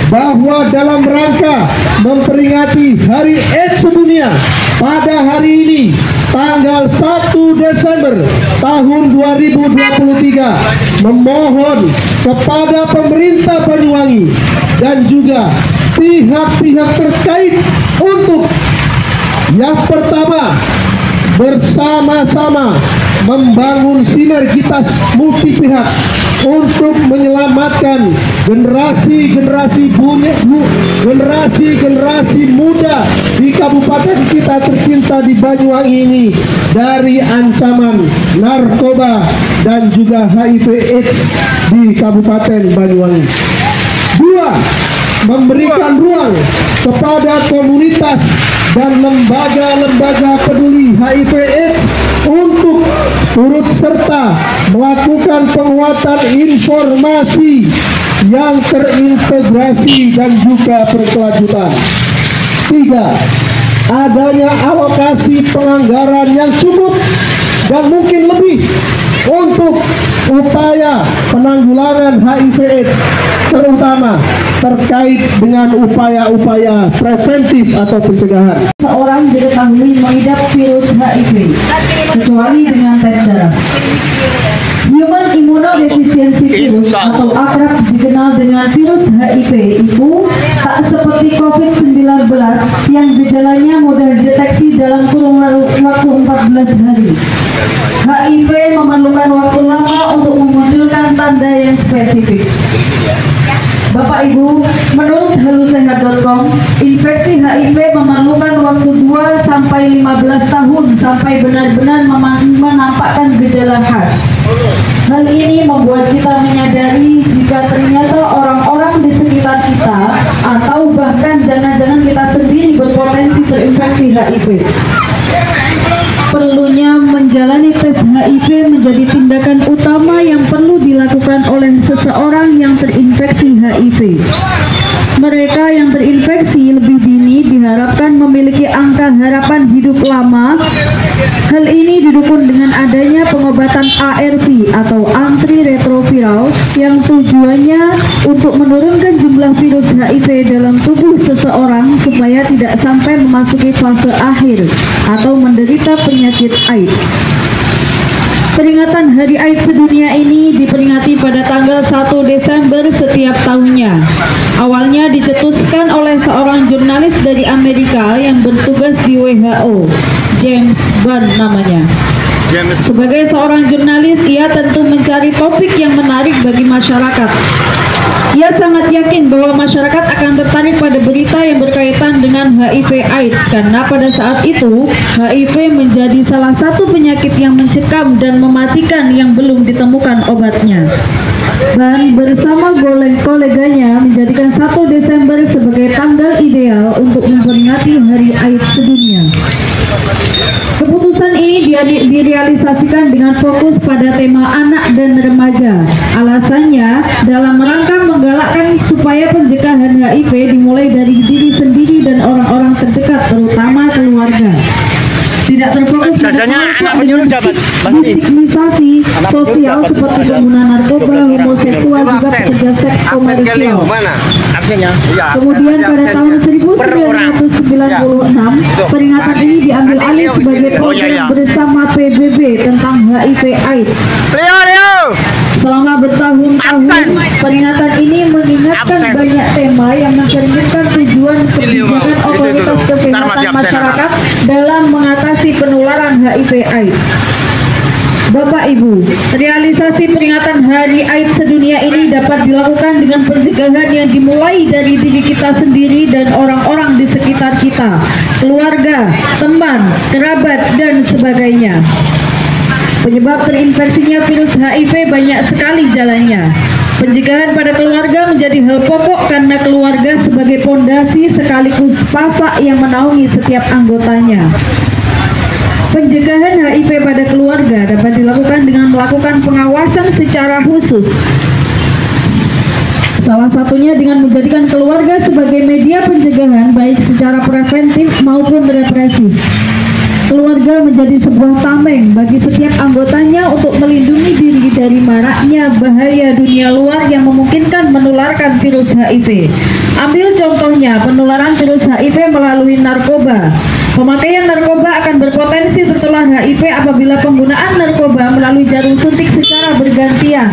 bahwa dalam rangka memperingati Hari AIDS Sedunia pada hari ini tanggal 1 Desember tahun 2023 memohon kepada pemerintah Banyuwangi dan juga pihak-pihak terkait untuk yang pertama bersama-sama membangun sinergitas multi pihak untuk menyelamatkan generasi muda di kabupaten kita tercinta di Banyuwangi ini dari ancaman narkoba dan juga HIV/AIDS di Kabupaten Banyuwangi. 2. Memberikan ruang kepada komunitas dan lembaga-lembaga peduli HIV/AIDS untuk turut serta melakukan penguatan informasi yang terintegrasi dan juga berkelanjutan. 3. Adanya alokasi penganggaran yang cukup dan mungkin lebih untuk upaya penanggulangan HIV/AIDS, terutama terkait dengan upaya-upaya preventif atau pencegahan. Seorang diketahui mengidap virus HIV, kecuali dengan tes darah. Human Immunodeficiency Virus atau akrab dikenal dengan virus HIV itu tak seperti COVID-19 yang gejalanya mudah dideteksi dalam kurun waktu 14 hari. HIV memerlukan waktu lama untuk memunculkan tanda yang spesifik. Bapak Ibu, menurut halusehat.com, infeksi HIV memerlukan waktu 2-15 tahun sampai benar-benar menampakkan gejala khas. Hal ini membuat kita menyadari jika ternyata orang-orang di sekitar kita atau bahkan jangan-jangan kita sendiri terinfeksi HIV. Perlunya menjalani tes HIV menjadi tindakan utama yang perlu dilakukan oleh seseorang yang terinfeksi HIV. Mereka yang terinfeksi lebih dini diharapkan memiliki angka harapan hidup lama. Hal ini didukung dengan adanya pengobatan ARV atau antiretroviral yang tujuannya untuk menurunkan jumlah virus HIV dalam tubuh seseorang supaya tidak sampai memasuki fase akhir atau menderita penyakit AIDS. Peringatan Hari AIDS Sedunia ini diperingati pada tanggal 1 Desember setiap tahunnya. Awalnya dicetuskan oleh seorang jurnalis dari Amerika yang bertugas di WHO, James Bond namanya. Sebagai seorang jurnalis, ia tentu mencari topik yang menarik bagi masyarakat. Ia sangat yakin bahwa masyarakat akan tertarik pada berita yang berkaitan dengan HIV/AIDS karena pada saat itu HIV menjadi salah satu penyakit yang mencekam dan mematikan yang belum ditemukan obatnya. Dan bersama koleganya menjadikan 1 Desember sebagai tanggal ideal untuk memperingati Hari AIDS Sedunia. Keputusan ini direalisasikan dengan fokus pada tema anak dan remaja. Alasannya dalam rangka menggalakkan supaya pencegahan HIV dimulai dari diri sendiri dan orang-orang terdekat, terutama keluarga. Tidak terfokus pada stigmatisasi sosial seperti pengguna narkoba, homoseksual, juga pekerja seks komersial. Kemudian pada tahun 1996, peringatan ini diambil alih sebagai program bersama PBB tentang HIV/AIDS. Selama bertahun-tahun, peringatan ini mengingatkan banyak tema yang mencerminkan tujuan kebijakan otoritas kesehatan masyarakat dalam mengatasi penularan HIV/AIDS. Bapak Ibu, realisasi peringatan Hari AIDS Sedunia ini dapat dilakukan dengan pencegahan yang dimulai dari diri kita sendiri dan orang-orang di sekitar kita, keluarga, teman, kerabat, dan sebagainya. Penyebab terinfeksinya virus HIV banyak sekali jalannya. Pencegahan pada keluarga menjadi hal pokok karena keluarga sebagai pondasi sekaligus pasak yang menaungi setiap anggotanya. Pencegahan HIV pada keluarga dapat dilakukan dengan melakukan pengawasan secara khusus. Salah satunya dengan menjadikan keluarga sebagai media pencegahan baik secara preventif maupun represif. Keluarga menjadi sebuah tameng bagi setiap anggotanya untuk melindungi diri dari maraknya bahaya dunia luar yang memungkinkan menularkan virus HIV. Ambil contohnya penularan virus HIV melalui narkoba. Pemakaian narkoba akan berpotensi tertular HIV apabila penggunaan narkoba melalui jarum suntik secara bergantian.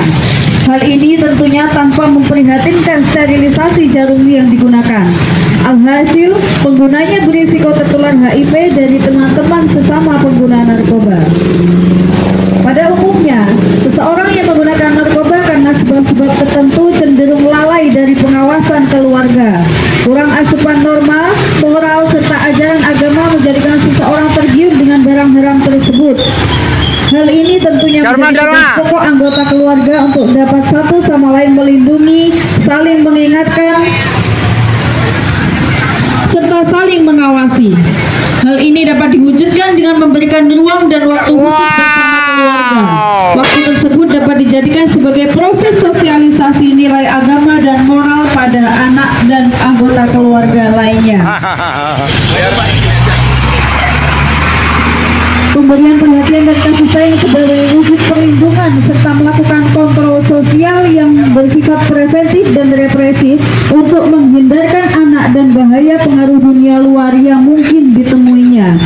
Hal ini tentunya tanpa memprihatinkan sterilisasi jarum yang digunakan. Alhasil, penggunanya berisiko tertular HIV dari teman-teman sesama pengguna narkoba. Pada umumnya, seseorang yang menggunakan narkoba karena sebab-sebab tertentu cenderung lalai dari pengawasan keluarga. Kurang asupan norma, moral, serta ajaran agama menjadikan seseorang tergiur dengan barang haram tersebut. Hal ini tentunya menjadi pokok anggota keluarga untuk dapat satu sama lain melindungi, saling mengingatkan, serta saling mengawasi. Hal ini dapat diwujudkan dengan memberikan ruang dan waktu khusus bersama keluarga. Waktu tersebut dapat dijadikan sebagai proses sosialisasi nilai agama dan moral pada anak dan anggota keluarga lainnya. Pemberian perhatian dan kasih sayang sebagai wujud perlindungan serta melakukan kontrol sosial yang bersifat preventif dan represif untuk menghindarkan anak dan bahaya pengaruh dunia luar yang mungkin ditemuinya.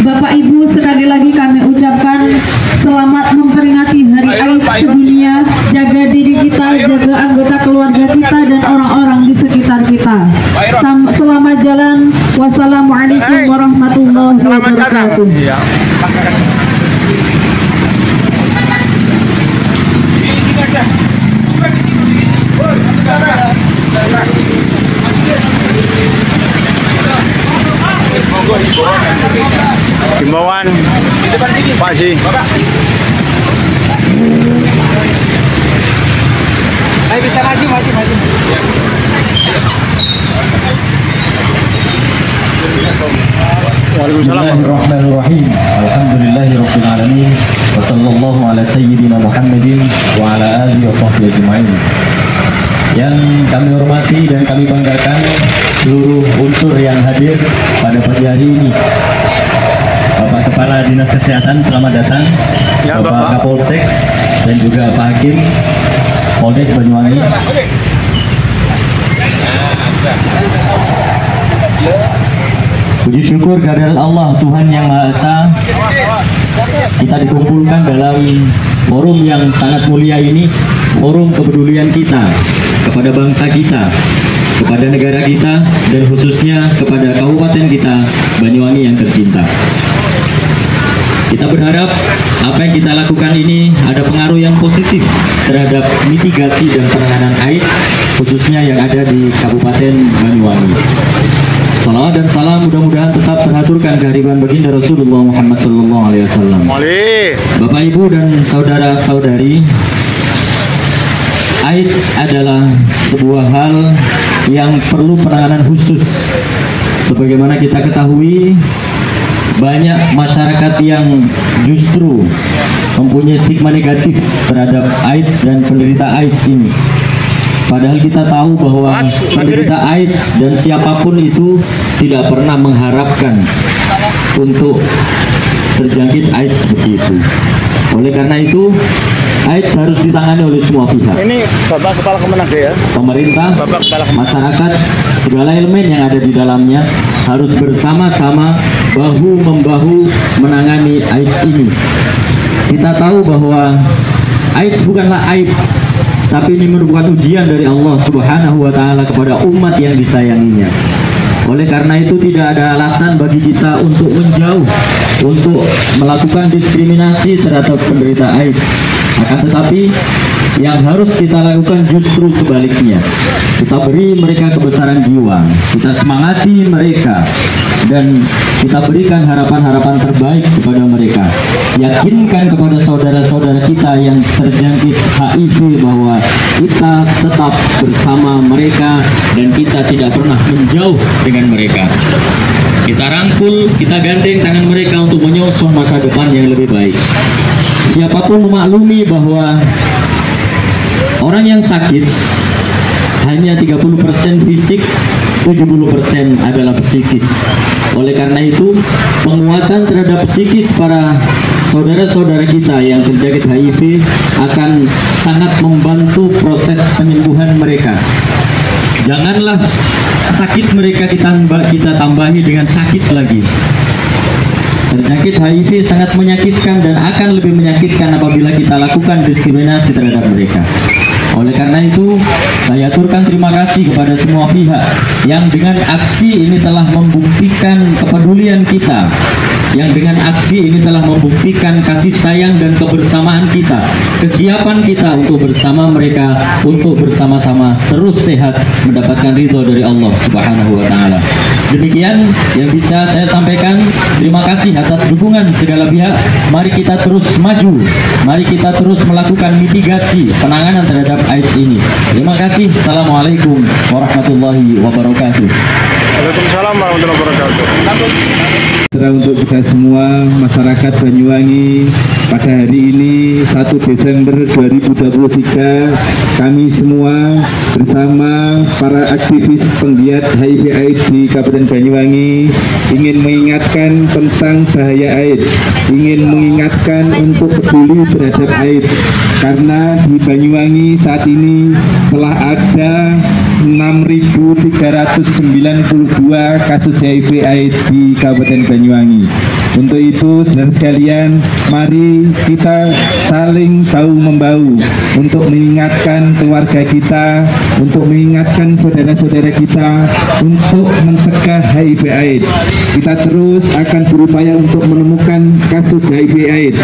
Bapak Ibu, sekali lagi kami ucapkan selamat memperingati Hari AIDS Sedunia. Jaga diri kita, jaga anggota keluarga kita dan orang-orang di sekitar kita. Selamat jalan. Wassalamualaikum warahmatullahi wabarakatuh. Himbauan Pak Haji. Ayo bisa maju. Bismillahirrahmanirrahim. Alhamdulillahirabbil alamin. Wa sallallahu ala sayyidina Muhammadin wa ala alihi wa sahbihi ajma'in. Yang kami hormati dan kami banggakan seluruh unsur yang hadir pada pagi hari ini. Bapak Kepala Dinas Kesehatan, selamat datang. Bapak Kapolsek dan juga Pak Hakim Polres Banyuwangi. Puji syukur kehadirat Allah Tuhan Yang Maha Esa, kita dikumpulkan dalam forum yang sangat mulia ini, forum kepedulian kita kepada bangsa kita, kepada negara kita, dan khususnya kepada kabupaten kita Banyuwangi yang tercinta. Kita berharap apa yang kita lakukan ini ada pengaruh yang positif terhadap mitigasi dan penanganan AIDS, khususnya yang ada di Kabupaten Banyuwangi. Salawat dan salam mudah-mudahan tetap terhaturkan kehadiran baginda Rasulullah Muhammad SAW. Bapak, Ibu, dan saudara-saudari, AIDS adalah sebuah hal yang perlu penanganan khusus. Sebagaimana kita ketahui, banyak masyarakat yang justru mempunyai stigma negatif terhadap AIDS dan penderita AIDS ini. Padahal kita tahu bahwa penderita AIDS dan siapapun itu tidak pernah mengharapkan untuk terjangkit AIDS seperti itu. Oleh karena itu, AIDS harus ditangani oleh semua pihak. Ini Bapak Kepala Kemenag ya? Pemerintah, masyarakat, segala elemen yang ada di dalamnya harus bersama-sama bahu-membahu menangani AIDS ini. Kita tahu bahwa AIDS bukanlah aib, tapi ini merupakan ujian dari Allah Subhanahu wa Ta'ala kepada umat yang disayanginya. Oleh karena itu, tidak ada alasan bagi kita untuk menjauh, untuk melakukan diskriminasi terhadap penderita AIDS. Akan tetapi, yang harus kita lakukan justru sebaliknya. Kita beri mereka kebesaran jiwa, kita semangati mereka, dan kita berikan harapan-harapan terbaik kepada mereka. Yakinkan kepada saudara-saudara kita yang terjangkit HIV bahwa kita tetap bersama mereka dan kita tidak pernah menjauh dengan mereka. Kita rangkul, kita gandeng tangan mereka untuk menyongsong masa depan yang lebih baik. Siapapun memaklumi bahwa orang yang sakit hanya 30% fisik, 70% adalah psikis. Oleh karena itu, penguatan terhadap psikis para saudara-saudara kita yang terjangkit HIV akan sangat membantu proses penyembuhan mereka. Janganlah sakit mereka kita tambahi dengan sakit lagi. Terjangkit HIV sangat menyakitkan dan akan lebih menyakitkan apabila kita lakukan diskriminasi terhadap mereka. Oleh karena itu, saya aturkan terima kasih kepada semua pihak yang dengan aksi ini telah membuktikan kepedulian kita, yang dengan aksi ini telah membuktikan kasih sayang dan kebersamaan kita, kesiapan kita untuk bersama mereka, untuk bersama-sama terus sehat mendapatkan ridho dari Allah Subhanahu wa Ta'ala. Demikian yang bisa saya sampaikan. Terima kasih atas dukungan segala pihak. Mari kita terus maju, mari kita terus melakukan mitigasi penanganan terhadap AIDS ini. Terima kasih. Assalamualaikum warahmatullahi wabarakatuh. Waalaikumsalam warahmatullahi wabarakatuh. Untuk kita semua masyarakat Banyuwangi, pada hari ini 1 Desember 2023, kami semua bersama para aktivis penggiat HIV/AIDS di Kabupaten Banyuwangi ingin mengingatkan tentang bahaya AIDS, ingin mengingatkan untuk peduli terhadap AIDS, karena di Banyuwangi saat ini telah ada 6.392 kasus HIV/AIDS di Kabupaten Banyuwangi. Untuk itu, saudara sekalian, mari kita saling bahu-membahu untuk mengingatkan keluarga kita, untuk mengingatkan saudara-saudara kita untuk mencegah HIV/AIDS. Kita terus akan berupaya untuk menemukan kasus HIV/AIDS.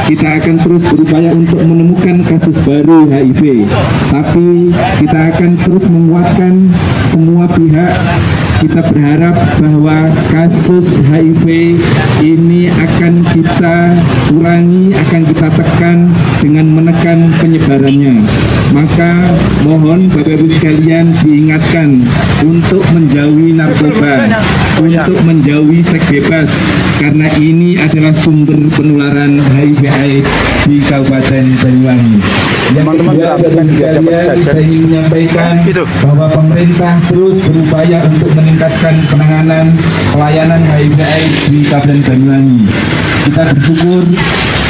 Kita akan terus berupaya untuk menemukan kasus baru HIV. Tapi kita akan terus menguatkan semua pihak kita berharap bahwa kasus HIV ini akan kita kurangi, akan kita tekan dengan menekan penyebarannya. Maka mohon Bapak Ibu sekalian diingatkan untuk menjauhi narkoba, untuk menjauhi seks bebas, karena ini adalah sumber penularan HIV/AIDS di Kabupaten Banyuwangi. Teman-teman saya ingin menyampaikan bahwa pemerintah terus berupaya untuk meningkatkan penanganan pelayanan HIV/AIDS di Kabupaten Banyuwangi. Kita bersyukur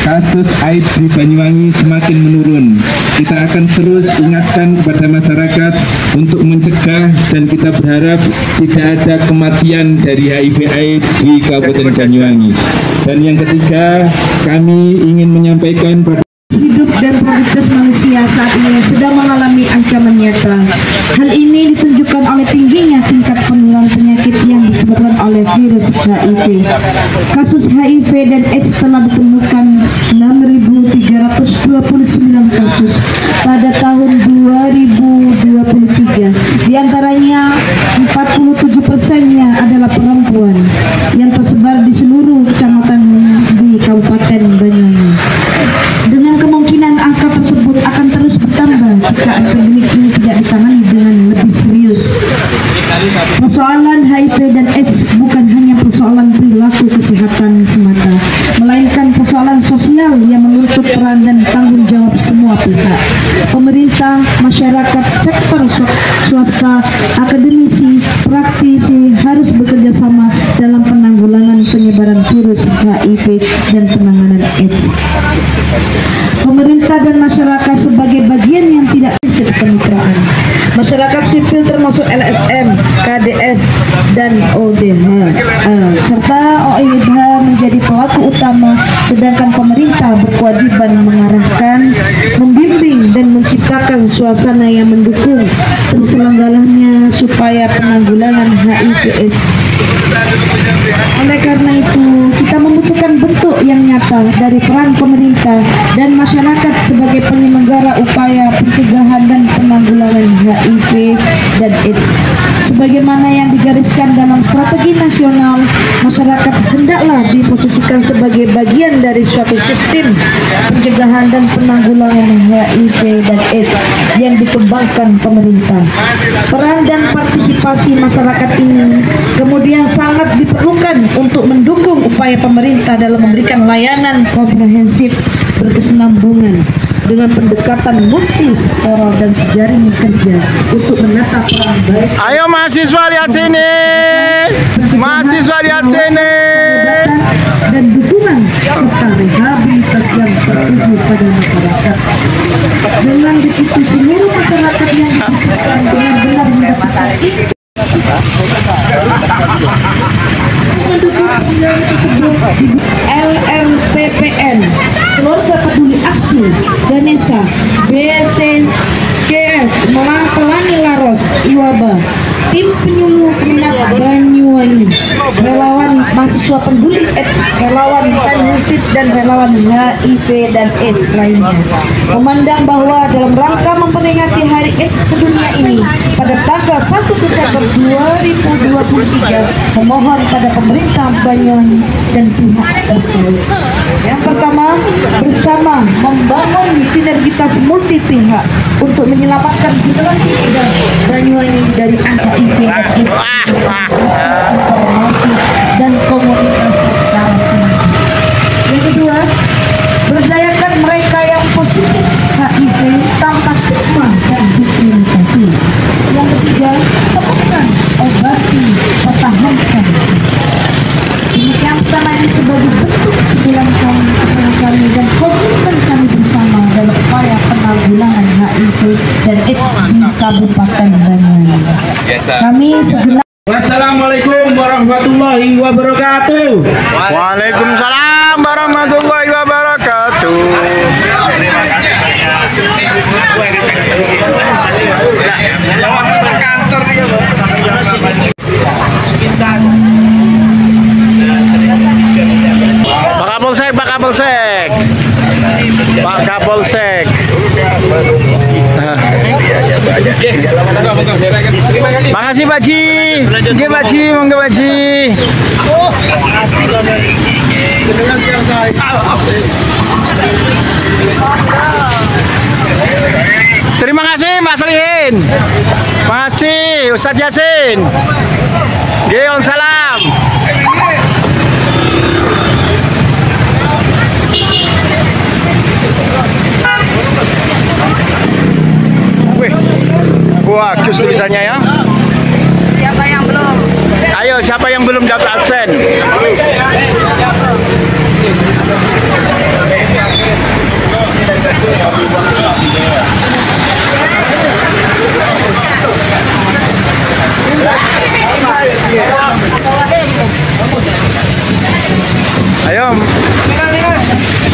kasus AIDS di Banyuwangi semakin menurun. Kita akan terus ingatkan kepada masyarakat untuk mencegah, dan kita berharap tidak ada kematian dari HIV/AIDS di Kabupaten Banyuwangi. Dan yang ketiga, kami ingin menyampaikan pada hidup dan produktivitas manusia saat ini sedang mengalami ancaman nyata. Hal ini ditunjukkan oleh tingginya tingkat penularan penyakit yang disebabkan oleh virus HIV. Kasus HIV dan AIDS telah ditemukan 6.329 kasus pada tahun 2023. Di antaranya 47%-nya adalah perempuan yang tersebar di seluruh kecamatan di Kabupaten Banyuwangi. Dengan kemungkinan angka tersebut akan terus bertambah jika epidemik ini tidak ditangani dengan lebih serius. Persoalan HIV dan AIDS bukan hanya persoalan perilaku kesehatan semata, melainkan persoalan sosial yang menuntut peran dan tanggung jawab semua pihak. Pemerintah, masyarakat, sektor swasta, akademisi, praktisi harus bekerja sama dalam penanggulangan penyebaran virus HIV dan penanganan AIDS. Pemerintah dan masyarakat sebagai bagian yang tidak bisa kemitraan. Masyarakat sipil termasuk LSM, KDS, dan ODH, serta OIDH menjadi pelaku utama, sedangkan pemerintah berkewajiban mengarahkan, membimbing, dan menciptakan suasana yang mendukung terselenggaranya supaya penanggulangan HIV/AIDS. Oleh karena itu, kita membutuhkan bentuk yang nyata dari peran pemerintah dan masyarakat sebagai penyelenggara upaya pencegahan dan penanggulangan HIV dan AIDS. Sebagaimana yang digariskan dalam strategi nasional, masyarakat hendaklah diposisikan sebagai bagian dari suatu sistem pencegahan dan penanggulangan HIV dan AIDS yang dikembangkan pemerintah. Peran dan partisipasi masyarakat ini kemudian sangat diperlukan untuk mendukung upaya pemerintah dalam memberikan layanan komprehensif berkesinambungan dengan pendekatan multisektoral dan sejaring kerja untuk menata peran baik. Ayo mahasiswa lihat sini, mahasiswa lihat sini. Dan dukungan serta rehabilitasi yang tertuju pada masyarakat. Dengan begitu seluruh masyarakat yang dibutuhkan benar-benar mendapatkan LMPPN, Keluarga Peduli Aksi, Ganesha, BSNKS, Pelangi Laros, Iwaba, tim penyuluh peminat Banyuwangi, relawan mahasiswa peduli AIDS, relawan transmisif dan relawan HIV dan AIDS lainnya. Memandang bahwa dalam rangka memperingati Hari AIDS sedunia ini pada tanggal 1 Desember 2023, memohon pada pemerintah Banyuwangi dan pihak terkait. Yang pertama, bersama membangun sinergitas multi pihak untuk menyelamatkan generasi muda Banyuwangi dari HIV dan AIDS, informasi dan komunikasi secara sinergi. Yang kedua, berdayakan mereka yang positif HIV tanpa stigma dan diskriminasi. Yang ketiga, temukan, obati, pertahankan. Demikian pertama ini sebagai bentuk kebulan kami dan komitmen kami bersama dalam upaya penanggulangan HIV dan AIDS di Kabupaten Banyuwangi. Kami segenap. Wassalamualaikum warahmatullahi wabarakatuh. Waalaikumsalam warahmatullahi wabarakatuh. Pak Kapolsek, Pak Kapolsek, Pak Kapolsek. Makasih Pak Ji. Nggih Pak Ji, monggo Pak Ji. Terima kasih Pak Salihin. Masih Ustadz Yasin. Nggih, salam. Wih, bagus tulisannya ya. Siapa yang belum? Ayo, siapa yang belum dapat absen? Ayo.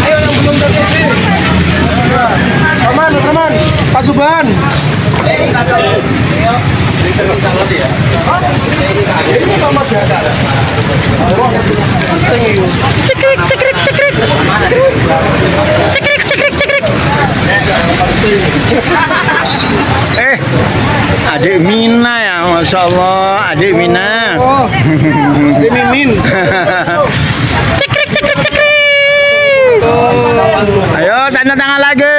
Ayo yang belum tertutup. Roman, Pak Subhan. Adik Mina ya, Masya Allah, adik Mina. Adik Mimin. Cekrek. Ayo tanda tangan lagi.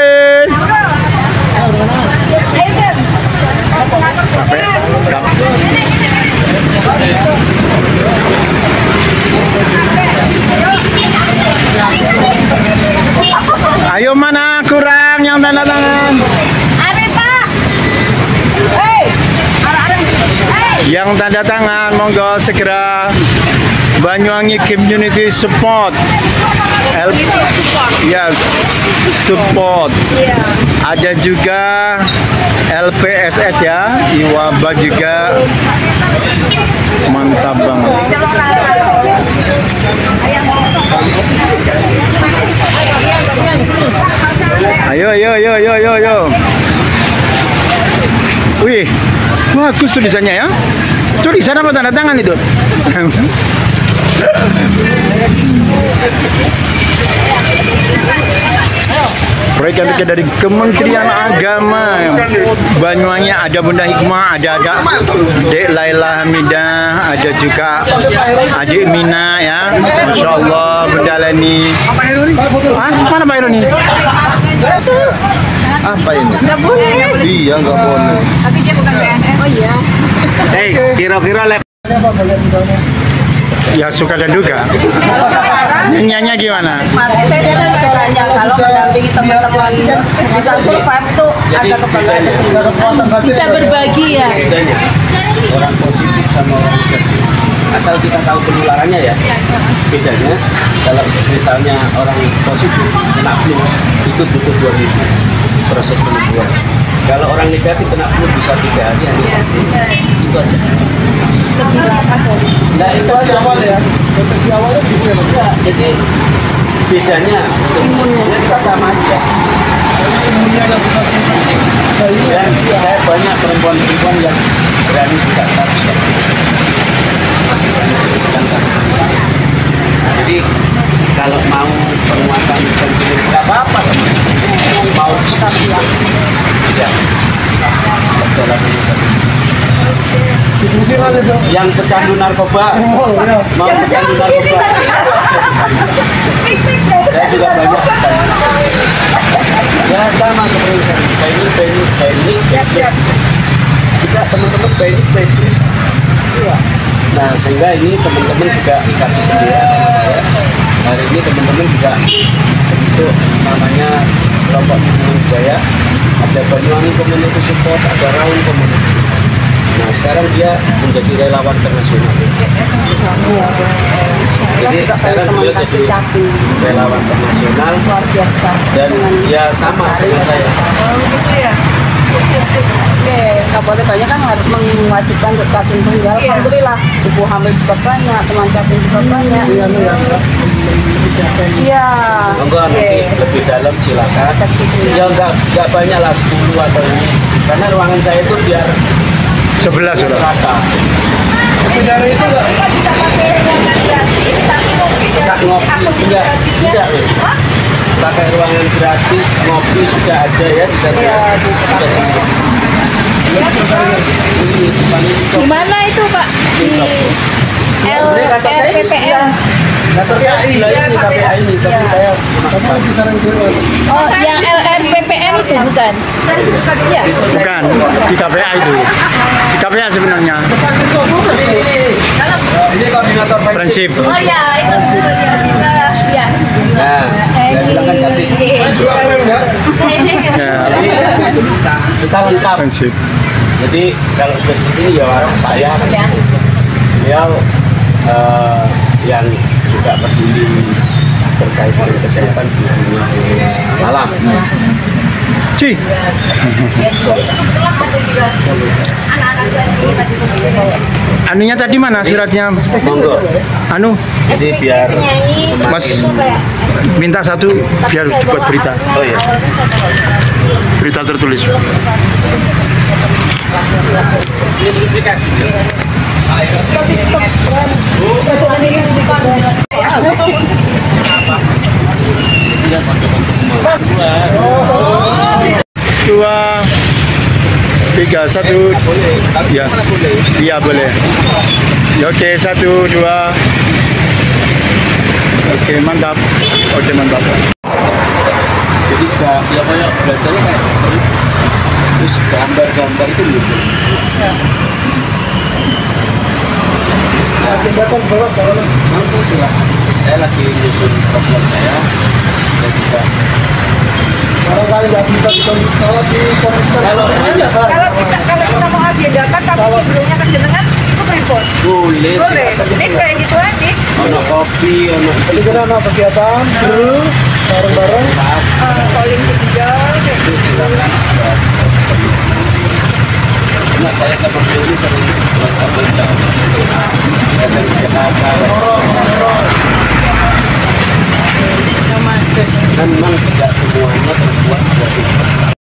Ayo mana kurang yang tanda tangan? Yang tanda tangan monggo segera. Banyuwangi Community Support. Yes, support. Ada juga LPSS ya, Iwaba juga. Mantap banget. Ayo. Wih, bagus tulisannya ya. Tulisan apa tanda tangan itu? Proyek dari Kementerian Agama Banyuwangi, ada Bunda Hikmah, ada Dek Laila Hamidah, ada juga Adik Mina ya. Masya Allah, Bunda Leni. Mana Pak Ironi? Apa ini? Nggak boleh. Iya, nggak boleh. Tapi dia bukan BNN. Oh iya. Kira-kira Ya suka dan duga. Nyanyinya gimana? Saya kan bisa tanya kalau mendampingi teman-teman bisa survive itu ada kebanggaan tersendiri. Bisa berbagi ya. Orang positif sama orang negatif. Asal kita tahu penularannya ya. Bedanya kalau misalnya orang positif kena flu itu butuh 2 minggu proses penyembuhan. Kalau orang negatif kena flu bisa 3 hari hanya itu aja. Nah itu aja awal ya. Deteksi awalnya gitu ya. Jadi bedanya imunnya kita sama aja. Dan saya banyak perempuan-perempuan yang berani buka status. Jadi kalau mau penguatan konsumen tidak apa-apa, mau ya yang pecandu narkoba mau pecandu narkoba saya juga banyak ya sama seperti teknik juga teman-teman teknik nah sehingga ini teman-teman juga bisa ya. Hari ini teman-teman juga bentuk namanya kelompok dukungan budaya, ada Banyuwangi Community Support, ada Raun Community. Nah sekarang dia menjadi relawan internasional. Jadi sekarang dia jadi relawan internasional dan ya sama dengan saya. Oke, Kabupaten Banyak kan harus mewajibkan untuk cacing tunggal. Alhamdulillah, ibu hamil juga banyak, teman cacing juga banyak. Iya. Monggo nanti lebih dalam silakan. Ya nggak banyak lah 10 atau ini. Karena ruangan saya itu biar 11 sudah. Rasa. dari itu nggak? Bisa ngopi, tidak. pakai ruangan gratis, ngopi sudah ada ya di sana. Iya, Sudah semua. Ini Di mana itu Pak? Di sebenarnya kantor saya di sebelah. Kantor saya sebelah ini KPA ini, tapi saya Oh, yang LRPPN itu bukan? Iya. Bukan, di KPA itu. Di KPA sebenarnya. Ini koordinator Prinsip. Oh ya, itu kita ya. Nah, saya bilang kan cantik. Ya, Kita lengkap. prinsip. Jadi kalau sudah seperti ini ya orang saya kan Ya. beliau yang juga peduli terkait dengan kesehatan di dunia malam. Ci, anunya tadi mana suratnya? Monggo. Anu, Jadi biar Mas semakin minta satu biar dibuat berita. oh ya. Berita tertulis. Dua, tiga, satu, ya, iya boleh. Ya, oke, satu, dua, oke mantap, oke mantap. Jadi ya banyak belajarnya kayak gitu. Terus gambar-gambar itu gitu. Tindakan bawah sekarang. Nanti silakan. Saya lagi nyusun program saya dan juga Barangkali nggak bisa kalau di komisar kalau aja Pak. Kalau kita mau agendakan tapi sebelumnya ke jenengan itu telepon. boleh Boleh. silakan. Ini kayak gitu aja. Ono kopi, ono Jadi kita ada kegiatan dulu bareng-bareng. saat Calling ketiga. itu silakan. Karena saya ke mobil ini sering buat apa ada di Jakarta. Dan memang tidak semuanya terbuat dari